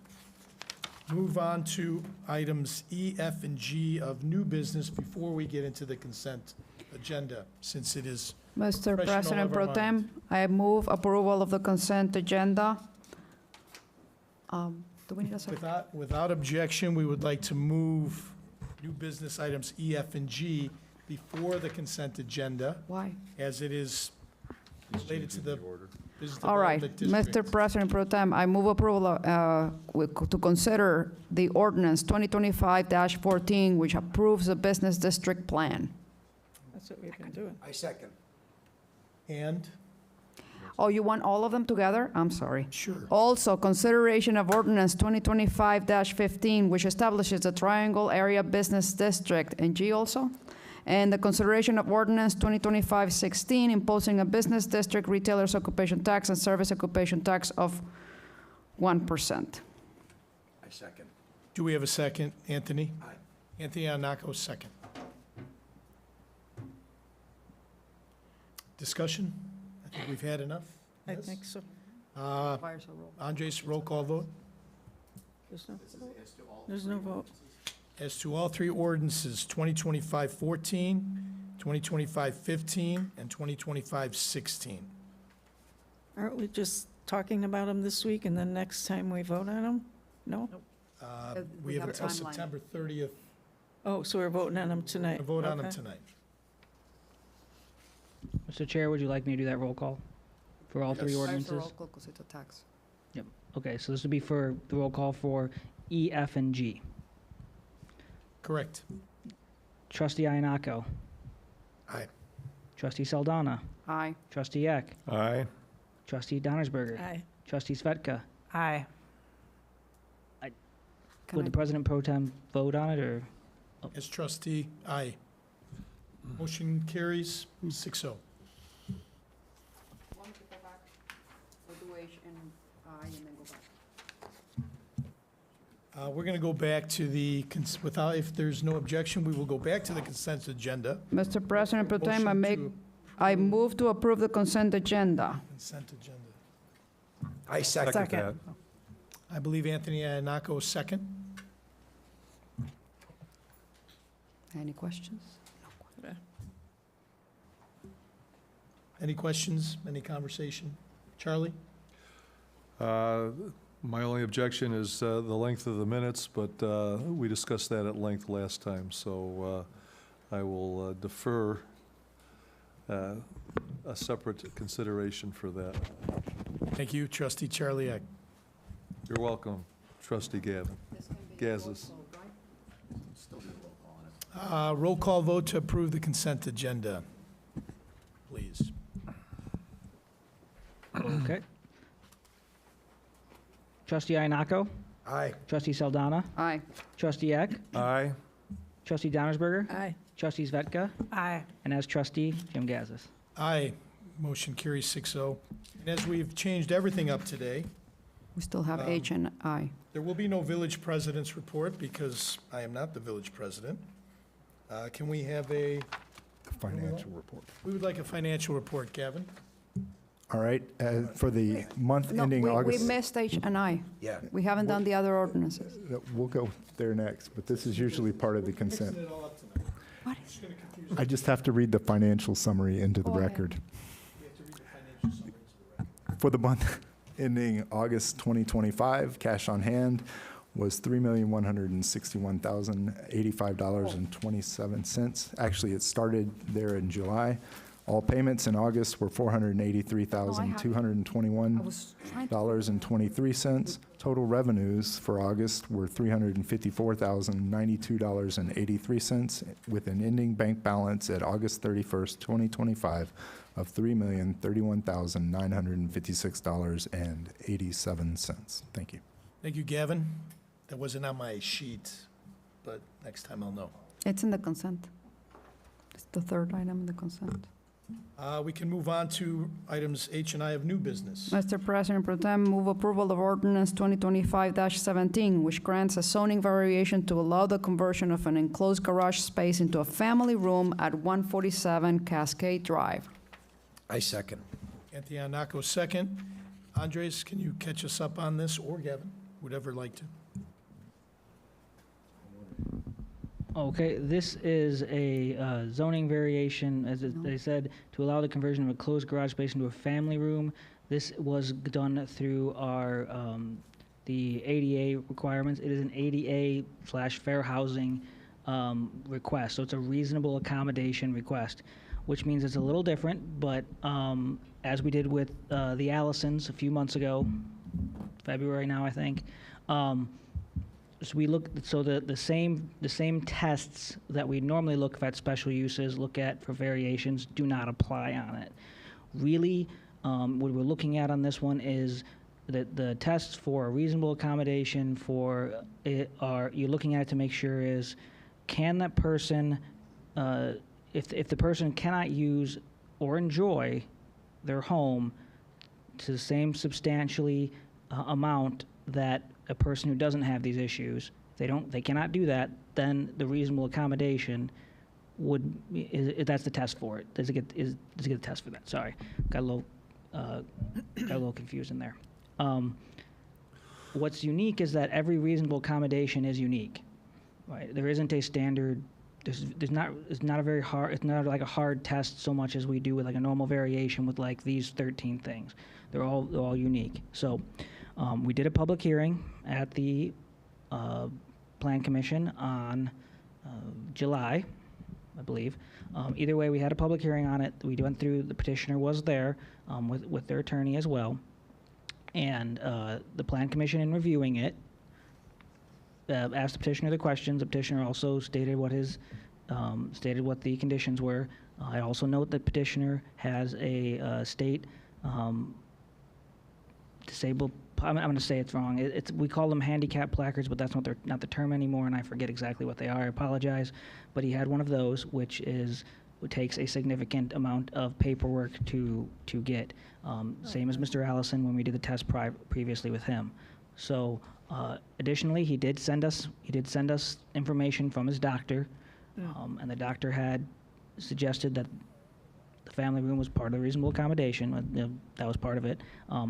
move on to items E, F, and G of new business before we get into the consent agenda, since it is Mr. fresh in all President of our Pro Tem, I move approval of the consent agenda. Do we need a second? Without objection, we would like to move new business items E, F, and G before the consent agenda, Why? as it is related to the business All right, development district. Mr. President Pro Tem, I move approval to consider the ordinance 2025-14, which approves the business district plan. That's what we've been doing. I second. And, Oh, you want all of them together? I'm sorry. sure, Also, consideration of ordinance 2025-15, which establishes the Triangle Area Business District, and G also? And the consideration of ordinance 2025-16, imposing a business district retailer's occupation tax and service occupation tax of 1%. I second. do we have a second? Anthony? Aye. Anthony Anako, second. Discussion? I think we've had enough. I Yes? think so. Requires a roll. Andres, roll call vote. There's no vote. There's no vote. As to all three ordinances, 2025-14, 2025-15, and 2025-16. Aren't we just talking about them this week and then next time we vote on them? No? We have have a until timeline. September 30th Oh, so we're voting on them tonight? to vote on them Okay. tonight. Mr. Chair, would you like me to do that roll call for all three Yes. Requires a ordinances? roll call 'cause it's a tax. Okay, so this would be for the roll call for E, F, and G. Correct. Trustee Iannacco. Aye. Trustee Saldana. Aye. Trustee Eck. Aye. Trustee Donnersberger. Aye. Trustee Svetka. Aye. Can Would I- the President Pro Tem vote on it, or? As trustee, aye. Motion carries 6-0. We'll do H and I and then go back. We're going to go back to the, without, if there's no objection, we will go back to the consent agenda. Mr. President Pro Tem, Motion to I move to approve the consent agenda. Consent agenda. I second. Second that. I believe Anthony Iannacco is second. Any questions? Any questions, any conversation? Charlie? My only objection is the length of the minutes, but we discussed that at length last time, so I will defer a separate consideration for that. Thank you, trustee Charlie Eck. You're welcome, trustee Gavin. Gazis. Roll call vote to approve the consent agenda, please. Okay. Trustee Iannacco. Aye. Trustee Saldana. Aye. Trustee Eck. Aye. Trustee Donnersberger. Aye. Trustee Svetka. Aye. And as trustee, Jim Gazis. Aye. Motion carries 6-0. And as we've changed everything up today, We still have H and I. there will be no village president's report because I am not the village president. Can we have a, Financial report. we would like a financial report, Gavin. All right, for the month No, ending we August. missed H and I. Yeah. We haven't done the other ordinances. We'll go there next, but this is usually part of the consent. Mixing it all up tonight. What? It's gonna confuse I just have to read the financial summary into the Go ahead. record. We have to read the financial summary into the record. For the month ending August 2025, cash on hand was $3,161,085.27. Actually, it started there in July. All payments in August were $483,221.23. Total revenues for August were $354,092.83, with an ending bank balance at August 31st, 2025 of $3,031,956.87. Thank you. Thank you, Gavin. That wasn't on my sheet, but next time I'll know. It's in the consent. It's the third item in the consent. We can move on to items H and I of new business. Mr. President Pro Tem, move approval of ordinance 2025-17, which grants a zoning variation to allow the conversion of an enclosed garage space into a family room at 147 Cascade Drive. I second. Anthony Iannacco, second. Andres, can you catch us up on this, or Gavin, whoever like to? Okay, this is a zoning variation, as they said, to allow the conversion of a closed garage space into a family room. This was done through our, the ADA requirements. It is an ADA/fair housing request, so it's a reasonable accommodation request, which means it's a little different, but as we did with the Allisons a few months ago, February now, I think, so we look, so the same tests that we normally look at special uses, look at for variations, do not apply on it. Really, what we're looking at on this one is that the tests for a reasonable accommodation for it are, you're looking at it to make sure is, can that person, if the person cannot use or enjoy their home to the same substantially amount that a person who doesn't have these issues, they cannot do that, then the reasonable accommodation that's the test for it. Does it get a test for that? Sorry, got a little confused in there. What's unique is that every reasonable accommodation is unique, right? There isn't a standard. It's not a very hard. It's not like a hard test so much as we do with like a normal variation with like these 13 things. They're all unique. So we did a public hearing at the Plan Commission on July, I believe. Either way, we had a public hearing on it. We went through. The petitioner was there with their attorney as well. And the Plan Commission, in reviewing it, asked the petitioner the questions. The petitioner also stated what the conditions were. I also note that petitioner has a state disabled. I'm going to say it's wrong. We call them handicap placards, but that's not the term anymore, and I forget exactly what they are. I apologize, but he had one of those, which takes a significant amount of paperwork to get. Same as Mr. Allison when we did the test previously with him. So additionally, he did send us information from his doctor, and the doctor had suggested that the family room was part of the reasonable accommodation. That was part of it.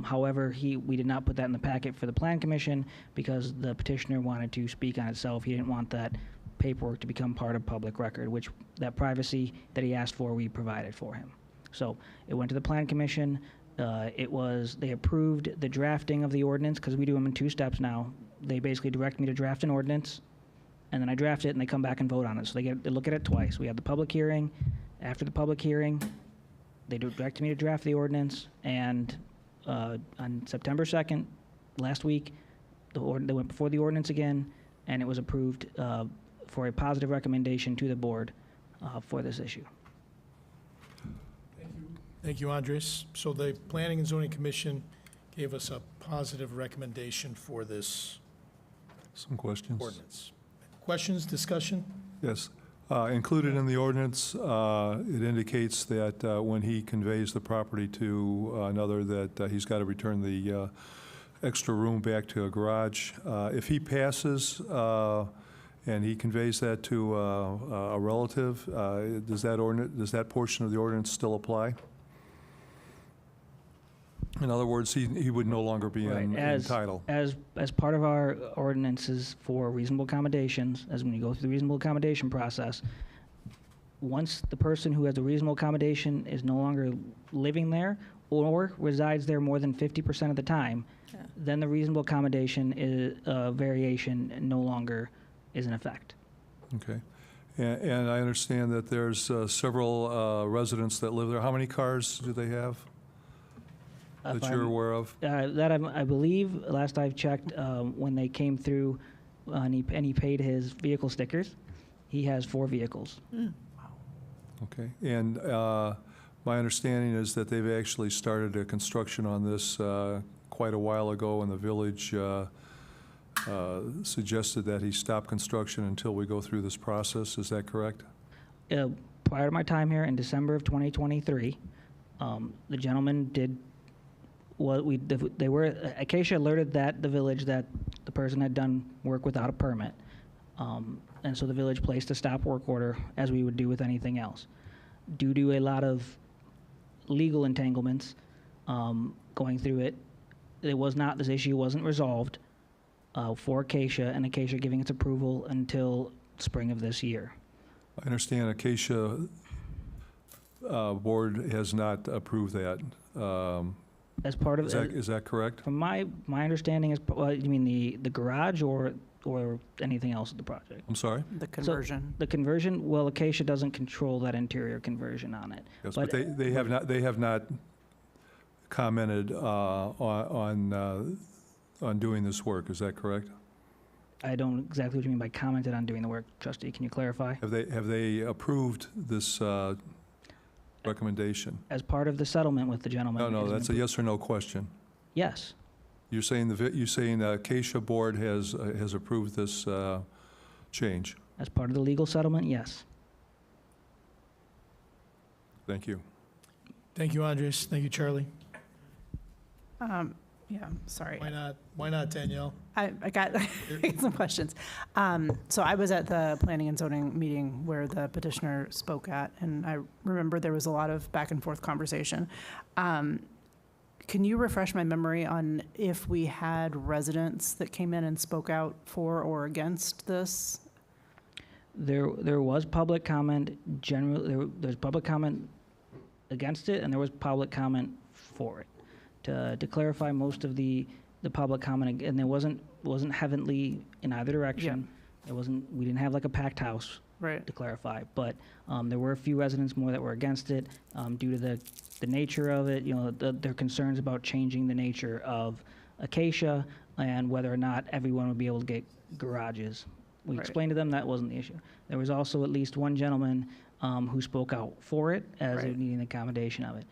However, we did not put that in the packet for the Plan Commission because the petitioner wanted to speak on itself. He didn't want that paperwork to become part of public record, which that privacy that he asked for, we provided for him. So it went to the Plan Commission. They approved the drafting of the ordinance because we do them in 2 steps now. They basically direct me to draft an ordinance, and then I draft it, and they come back and vote on it. So they look at it twice. We have the public hearing. After the public hearing, they direct me to draft the ordinance, and on September 2nd, last week, they went before the ordinance again, and it was approved for a positive recommendation to the board for this issue. Thank you, Andres. So the Planning and Zoning Commission gave us a positive recommendation for this Some questions? ordinance. Questions, discussion? Yes. Included in the ordinance, it indicates that when he conveys the property to another, that he's got to return the extra room back to a garage. If he passes and he conveys that to a relative, does that portion of the ordinance still apply? In other words, he would no longer be in title. As part of our ordinances for reasonable accommodations, as when you go through the reasonable accommodation process, once the person who has a reasonable accommodation is no longer living there or resides there more than 50% of the time, then the reasonable accommodation variation no longer is in effect. Okay. And I understand that there's several residents that live there. How many cars do they have that you're aware of? I believe, last I've checked, when they came through and he paid his vehicle stickers, he has 4 vehicles. Okay. And my understanding is that they've actually started a construction on this quite a while ago, and the village suggested that he stop construction until we go through this process. Is that correct? Prior to my time here in December of 2023, the gentleman did Acacia alerted the village that the person had done work without a permit. And so the village placed a stop work order, as we would do with anything else. Due to a lot of legal entanglements going through it, this issue wasn't resolved for Acacia, and Acacia giving its approval until spring of this year. I understand Acacia board has not approved that. As part of is that correct? From my understanding is, you mean the garage or anything else of the project? I'm sorry? The conversion. So the conversion, well, Acacia doesn't control that interior conversion on it. Yes, but they have not commented on doing this work. Is that correct? I don't exactly what you mean by commented on doing the work, Trustee. Can you clarify? Have they approved this recommendation? As part of the settlement with the gentleman. No, that's a yes or no question. Yes. You're saying the Acacia board has approved this change? As part of the legal settlement, yes. Thank you. Thank you, Andres. Thank you, Charlie. Yeah, sorry. Why not, Danielle? I got some questions. So I was at the planning and zoning meeting where the petitioner spoke at, and I remember there was a lot of back and forth conversation. Can you refresh my memory on if we had residents that came in and spoke out for or against this? There was public comment, there's public comment against it, and there was public comment for it. To clarify, most of the public comment, and there wasn't heavily in either direction. We didn't have like a packed house. Right. To clarify, but there were a few residents more that were against it due to the nature of it, their concerns about changing the nature of Acacia and whether or not everyone would be able to get garages. We explained to them that wasn't the issue. There was also at least one gentleman who spoke out for it as needing accommodation of it,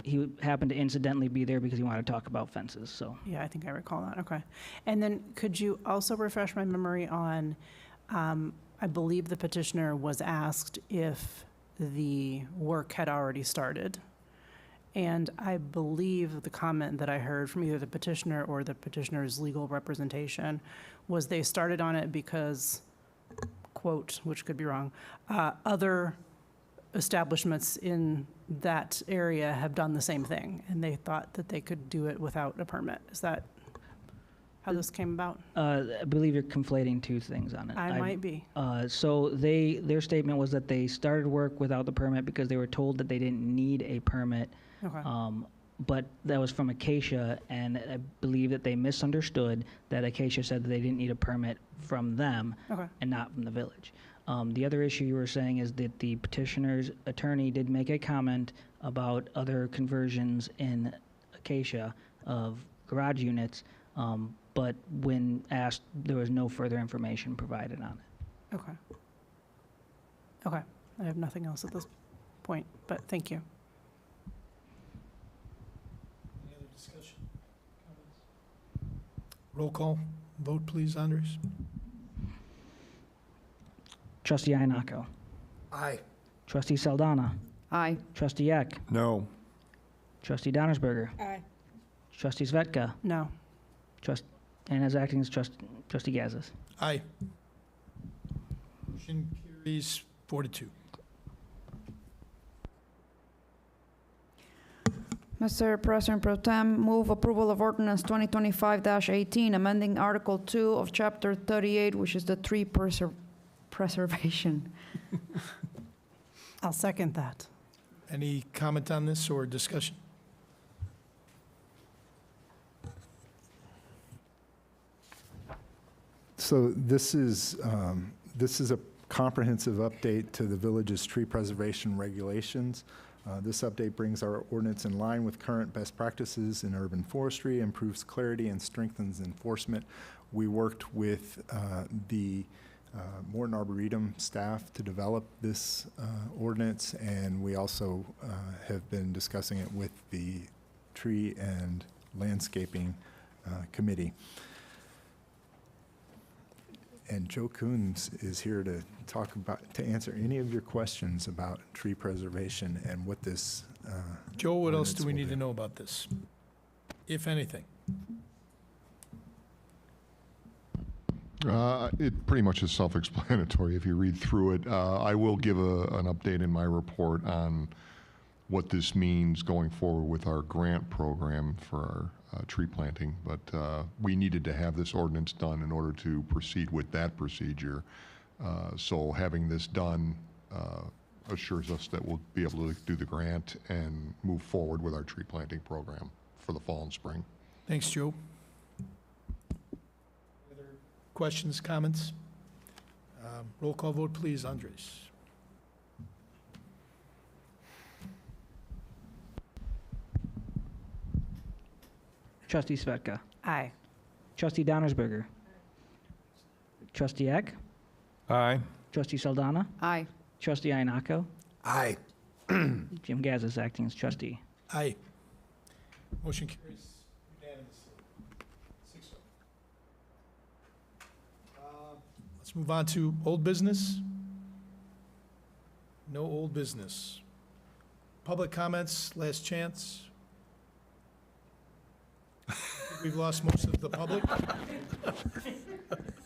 he happened to incidentally be there because he wanted to talk about fences, so. Yeah, I think I recall that, okay. And then could you also refresh my memory on, I believe the petitioner was asked if the work had already started. And I believe the comment that I heard from either the petitioner or the petitioner's legal representation was they started on it because, quote, which could be wrong, other establishments in that area have done the same thing, and they thought that they could do it without a permit. Is that how this came about? I believe you're conflating two things on it. I might be. So their statement was that they started work without the permit because they were told that they didn't need a permit. Okay. But that was from Acacia, and I believe that they misunderstood that Acacia said that they didn't need a permit from them and not from the village. The other issue you were saying is that the petitioner's attorney did make a comment about other conversions in Acacia of garage units, but when asked, there was no further information provided on it. Okay. Okay. I have nothing else at this point, but thank you. Any other discussion? Roll call vote, please, Andres. Trustee Iannaco. Aye. Trustee Saldana. Aye. Trustee Eck. No. Trustee Donnersberger. Aye. Trustee Svetka. No. And as acting as Trustee Gazis. Aye. Motion carries 4-2. Mr. President Pro Tem, move approval of ordinance 2025-18, amending Article 2 of Chapter 38, which is the tree preservation. I'll second that. Any comment on this or discussion? So this is a comprehensive update to the village's tree preservation regulations. This update brings our ordinance in line with current best practices in urban forestry, improves clarity, and strengthens enforcement. We worked with the Morton Arboretum staff to develop this ordinance, and we also have been discussing it with the Tree and Landscaping Committee. And Joe Coons is here to to answer any of your questions about tree preservation and what this Joe, what else ordinance do we will need to know about this, if anything? It pretty much is self-explanatory if you read through it. I will give an update in my report on what this means going forward with our grant program for our tree planting, but we needed to have this ordinance done in order to proceed with that procedure. So having this done assures us that we'll be able to do the grant and move forward with our tree planting program for the fall and spring. Thanks, Joe. Other questions, comments? Roll call vote, please, Andres. Trustee Svetka. Aye. Trustee Donnersberger. Trustee Eck. Aye. Trustee Saldana. Aye. Trustee Iannaco. Aye. Jim Gazis acting as trustee. Aye. Motion carries unanimously. 6-0. Let's move on to old business. No old business. Public comments, last chance. We've lost most of the public.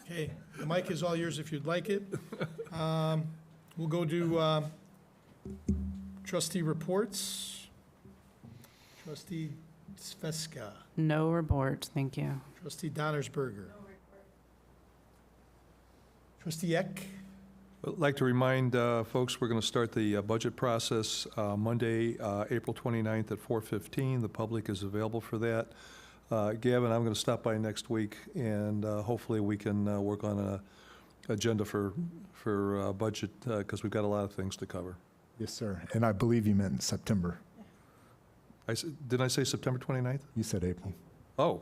Okay, the mic is all yours if you'd like it. We'll go to trustee reports. Trustee Sveska. No report, thank you. Trustee Donnersberger. Trustee Eck. I'd like to remind folks, we're going to start the budget process Monday, April 29th at 4:15. The public is available for that. Gavin, I'm going to stop by next week, and hopefully we can work on an agenda for budget, because we've got a lot of things to cover. Yes, sir. And I believe you meant September. Did I say September 29th? You said April. Oh.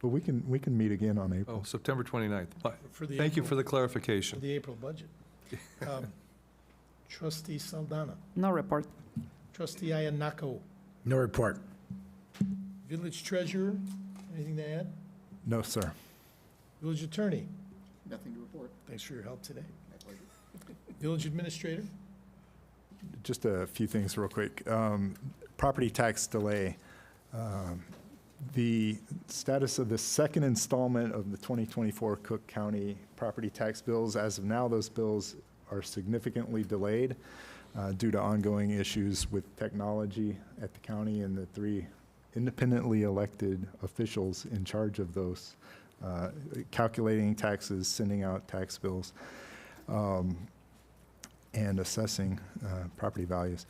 But we can meet again on April. Oh, September 29th. For the Thank you April- for the For clarification. the April budget. Trustee Saldana. No report. Trustee Ayanako. No report. Village treasurer, anything to add? No, sir. Village attorney, Nothing to report. thanks for your help today. Village administrator, Just a few things real quick. Property tax delay. The status of the second installment of the 2024 Cook County property tax bills, as of now, those bills are significantly delayed due to ongoing issues with technology at the county and the 3 independently elected officials in charge of those, calculating taxes, sending out tax bills, and assessing property values.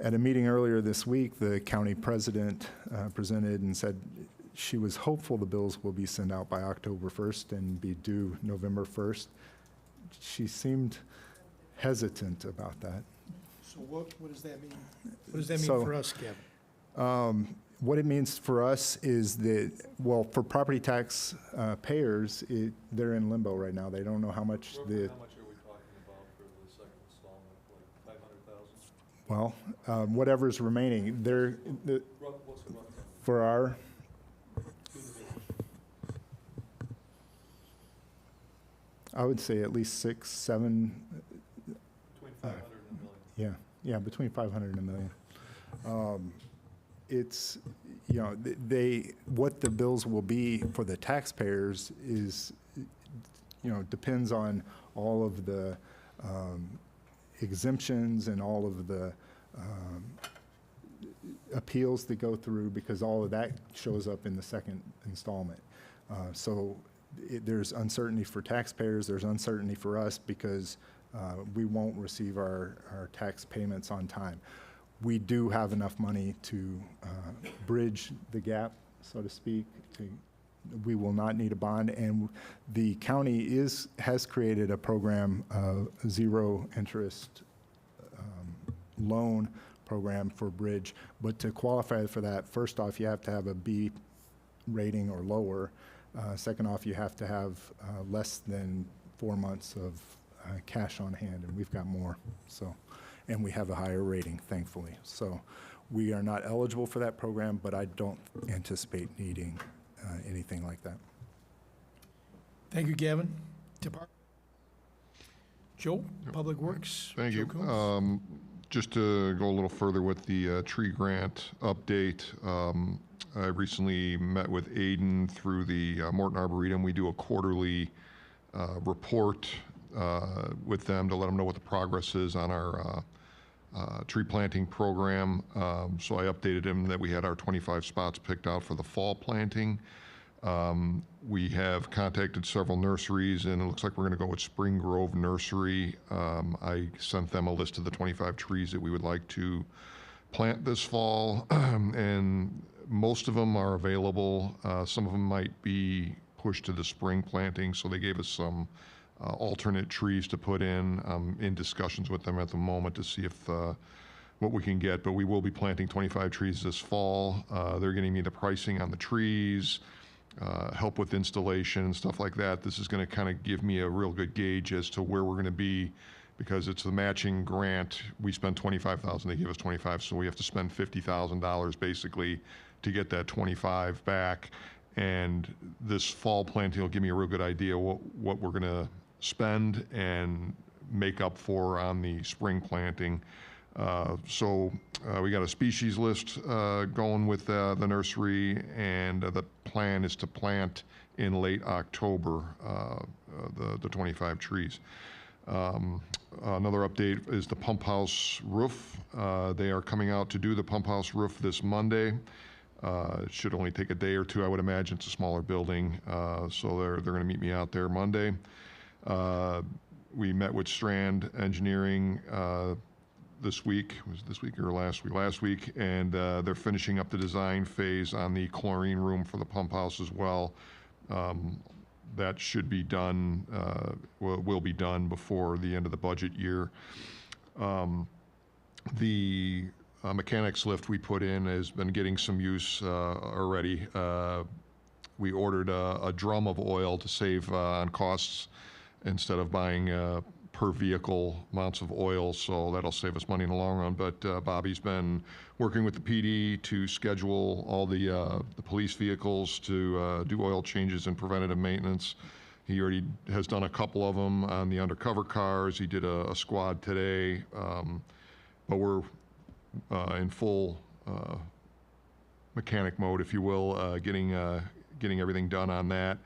At a meeting earlier this week, the county president presented and said she was hopeful the bills will be sent out by October 1st and be due November 1st. She seemed hesitant about that. so what does that mean? What does that mean So- for us, Kevin? What it means for us is that, well, for property tax payers, they're in limbo right now. They don't know how much the, How much are we talking about for the second installment, like 500,000? well, whatever's remaining, What's the rough number? for our, I would say at least 6, 7, Between 500 and a million. yeah, between 500 and a million. It's, what the bills will be for the taxpayers is, depends on all of the exemptions and all of the appeals that go through, because all of that shows up in the second installment. So there's uncertainty for taxpayers, there's uncertainty for us, because we won't receive our tax payments on time. We do have enough money to bridge the gap, so to speak. We will not need a bond, and the county has created a program, zero interest loan program for bridge. But to qualify for that, first off, you have to have a B rating or lower. Second off, you have to have less than 4 months of cash on hand, and we've got more. And we have a higher rating, thankfully. So we are not eligible for that program, but I don't anticipate needing anything like that. Thank you, Gavin. Joe, Public Works. Thank Joe you. Coombs. Just to go a little further with the tree grant update, I recently met with Aiden through the Morton Arboretum. We do a quarterly report with them to let them know what the progress is on our tree planting program. So I updated him that we had our 25 spots picked out for the fall planting. We have contacted several nurseries, and it looks like we're going to go with Spring Grove Nursery. I sent them a list of the 25 trees that we would like to plant this fall, and most of them are available. Some of them might be pushed to the spring planting, so they gave us some alternate trees to put in discussions with them at the moment to see if what we can get, but we will be planting 25 trees this fall. They're getting me the pricing on the trees, help with installation and stuff like that. This is going to kind of give me a real good gauge as to where we're going to be, because it's the matching grant. We spend $25,000, they give us 25, so we have to spend $50,000 basically to get that 25 back. And this fall planting will give me a real good idea what we're going to spend and make up for on the spring planting. So we got a species list going with the nursery, and the plan is to plant in late October the 25 trees. Another update is the pump house roof. They are coming out to do the pump house roof this Monday. It should only take a day or two, I would imagine. It's a smaller building, so they're going to meet me out there Monday. We met with Strand Engineering this week. Was it this week or last week? Last week, and they're finishing up the design phase on the chlorine room for the pump house as well. That should be done, will be done before the end of the budget year. The mechanics lift we put in has been getting some use already. We ordered a drum of oil to save on costs instead of buying per vehicle amounts of oil, so that'll save us money in the long run. But Bobby's been working with the PD to schedule all the police vehicles to do oil changes and preventative maintenance. He already has done a couple of them on the undercover cars. He did a squad today, but we're in full mechanic mode, if you will, getting everything done on that.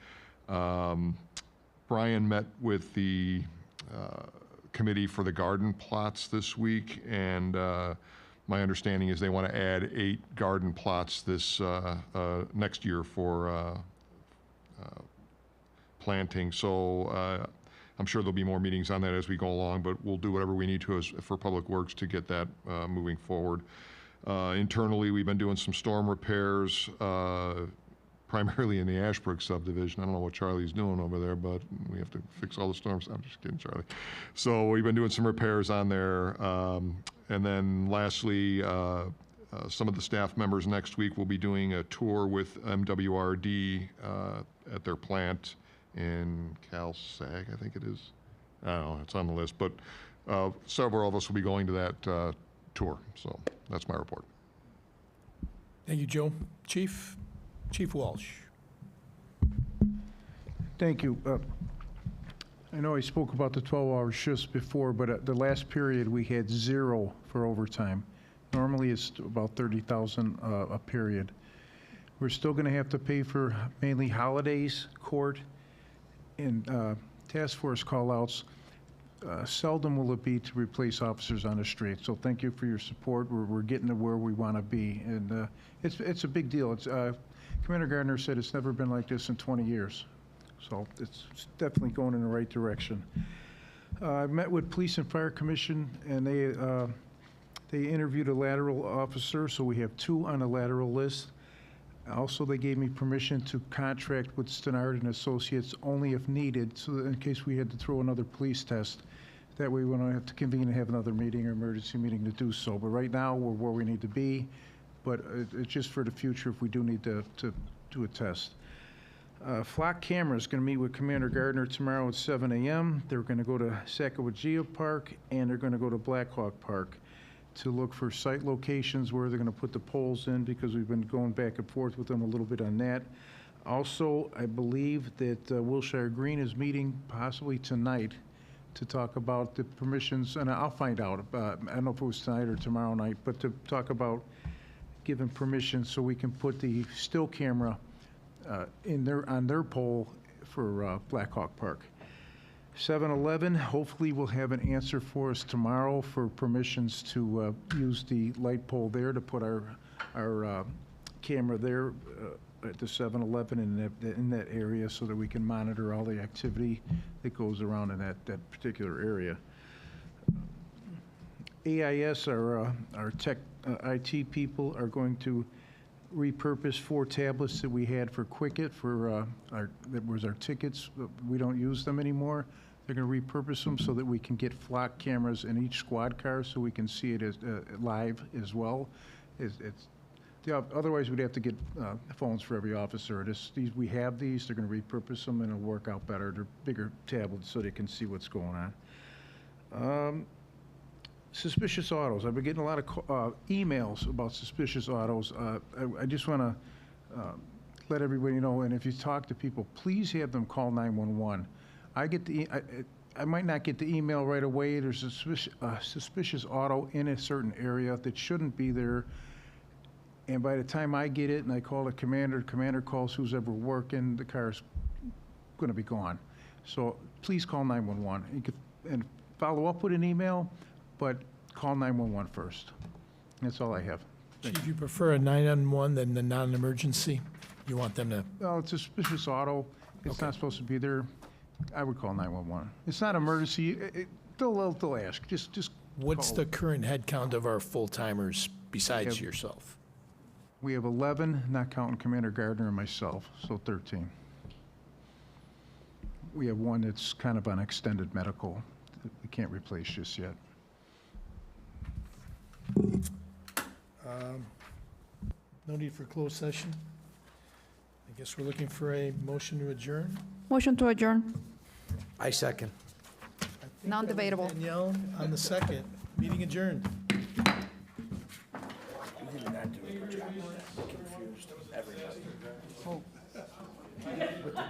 Brian met with the committee for the garden plots this week, and my understanding is they want to add 8 garden plots this next year for planting. So I'm sure there'll be more meetings on that as we go along, but we'll do whatever we need to for Public Works to get that moving forward. Internally, we've been doing some storm repairs, primarily in the Ashbrook subdivision. I don't know what Charlie's doing over there, but we have to fix all the storms. I'm just kidding, Charlie. So we've been doing some repairs on there. And then lastly, some of the staff members next week will be doing a tour with MWRD at their plant in Cal-Sag, I think it is. I don't know, it's on the list, but several of us will be going to that tour. So that's my report. Thank you, Joe. Chief Walsh. Thank you. I know I spoke about the 12-hour shifts before, but at the last period, we had 0 for overtime. Normally, it's about 30,000 a period. We're still going to have to pay for mainly holidays, court, and task force call-outs. Seldom will it be to replace officers on the street. So thank you for your support. We're getting to where we want to be, and it's a big deal. Commander Gardner said it's never been like this in 20 years. So it's definitely going in the right direction. I met with Police and Fire Commission, and they interviewed a lateral officer, so we have 2 on the lateral list. Also, they gave me permission to contract with Stenard and Associates only if needed, so that in case we had to throw another police test. That way we don't have to convene and have another meeting or emergency meeting to do so. But right now, we're where we need to be. But it's just for the future if we do need to do a test. Flock Camera is going to meet with Commander Gardner tomorrow at 7 a.m. They're going to go to Sacagawea Park, and they're going to go to Blackhawk Park to look for site locations where they're going to put the poles in, because we've been going back and forth with them a little bit on that. Also, I believe that Wilshire Green is meeting possibly tonight to talk about the permissions, and I'll find out. I don't know if it was tonight or tomorrow night, but to talk about giving permission so we can put the still camera on their pole for Blackhawk Park. 7-Eleven, hopefully will have an answer for us tomorrow for permissions to use the light pole there to put our camera there at the 7-Eleven in that area, so that we can monitor all the activity that goes around in that particular area. AIS, our tech IT people, are going to repurpose 4 tablets that we had for Quicket that was our tickets. We don't use them anymore. They're going to repurpose them so that we can get flock cameras in each squad car, so we can see it as live as well. Otherwise, we'd have to get phones for every officer. We have these. They're going to repurpose them, and it'll work out better. They're bigger tablets, so they can see what's going on. Suspicious autos. I've been getting a lot of emails about suspicious autos. I just want to let everybody know, and if you talk to people, please have them call 911. I might not get the email right away. There's a suspicious auto in a certain area that shouldn't be there. And by the time I get it and I call the commander calls who's ever working, the car's going to be gone. So please call 911. And follow up with an email, but call 911 first. That's all I have. Chief, you prefer a 911 than the non-emergency? You want them to, Well, it's a suspicious auto. It's not supposed to be there. I would call 911. It's not emergency. They'll ask. Just what's call. the current head count of our full-timers besides Yeah. yourself? We have 11, not counting Commander Gardner and myself, so 13. We have one that's kind of on extended medical that we can't replace just yet. No need for closed session? I guess we're looking for a motion to adjourn? Motion to adjourn. I second. Non-debatable. Danielle, on the second. Meeting adjourned. You did not do a good job. Confused everybody. With the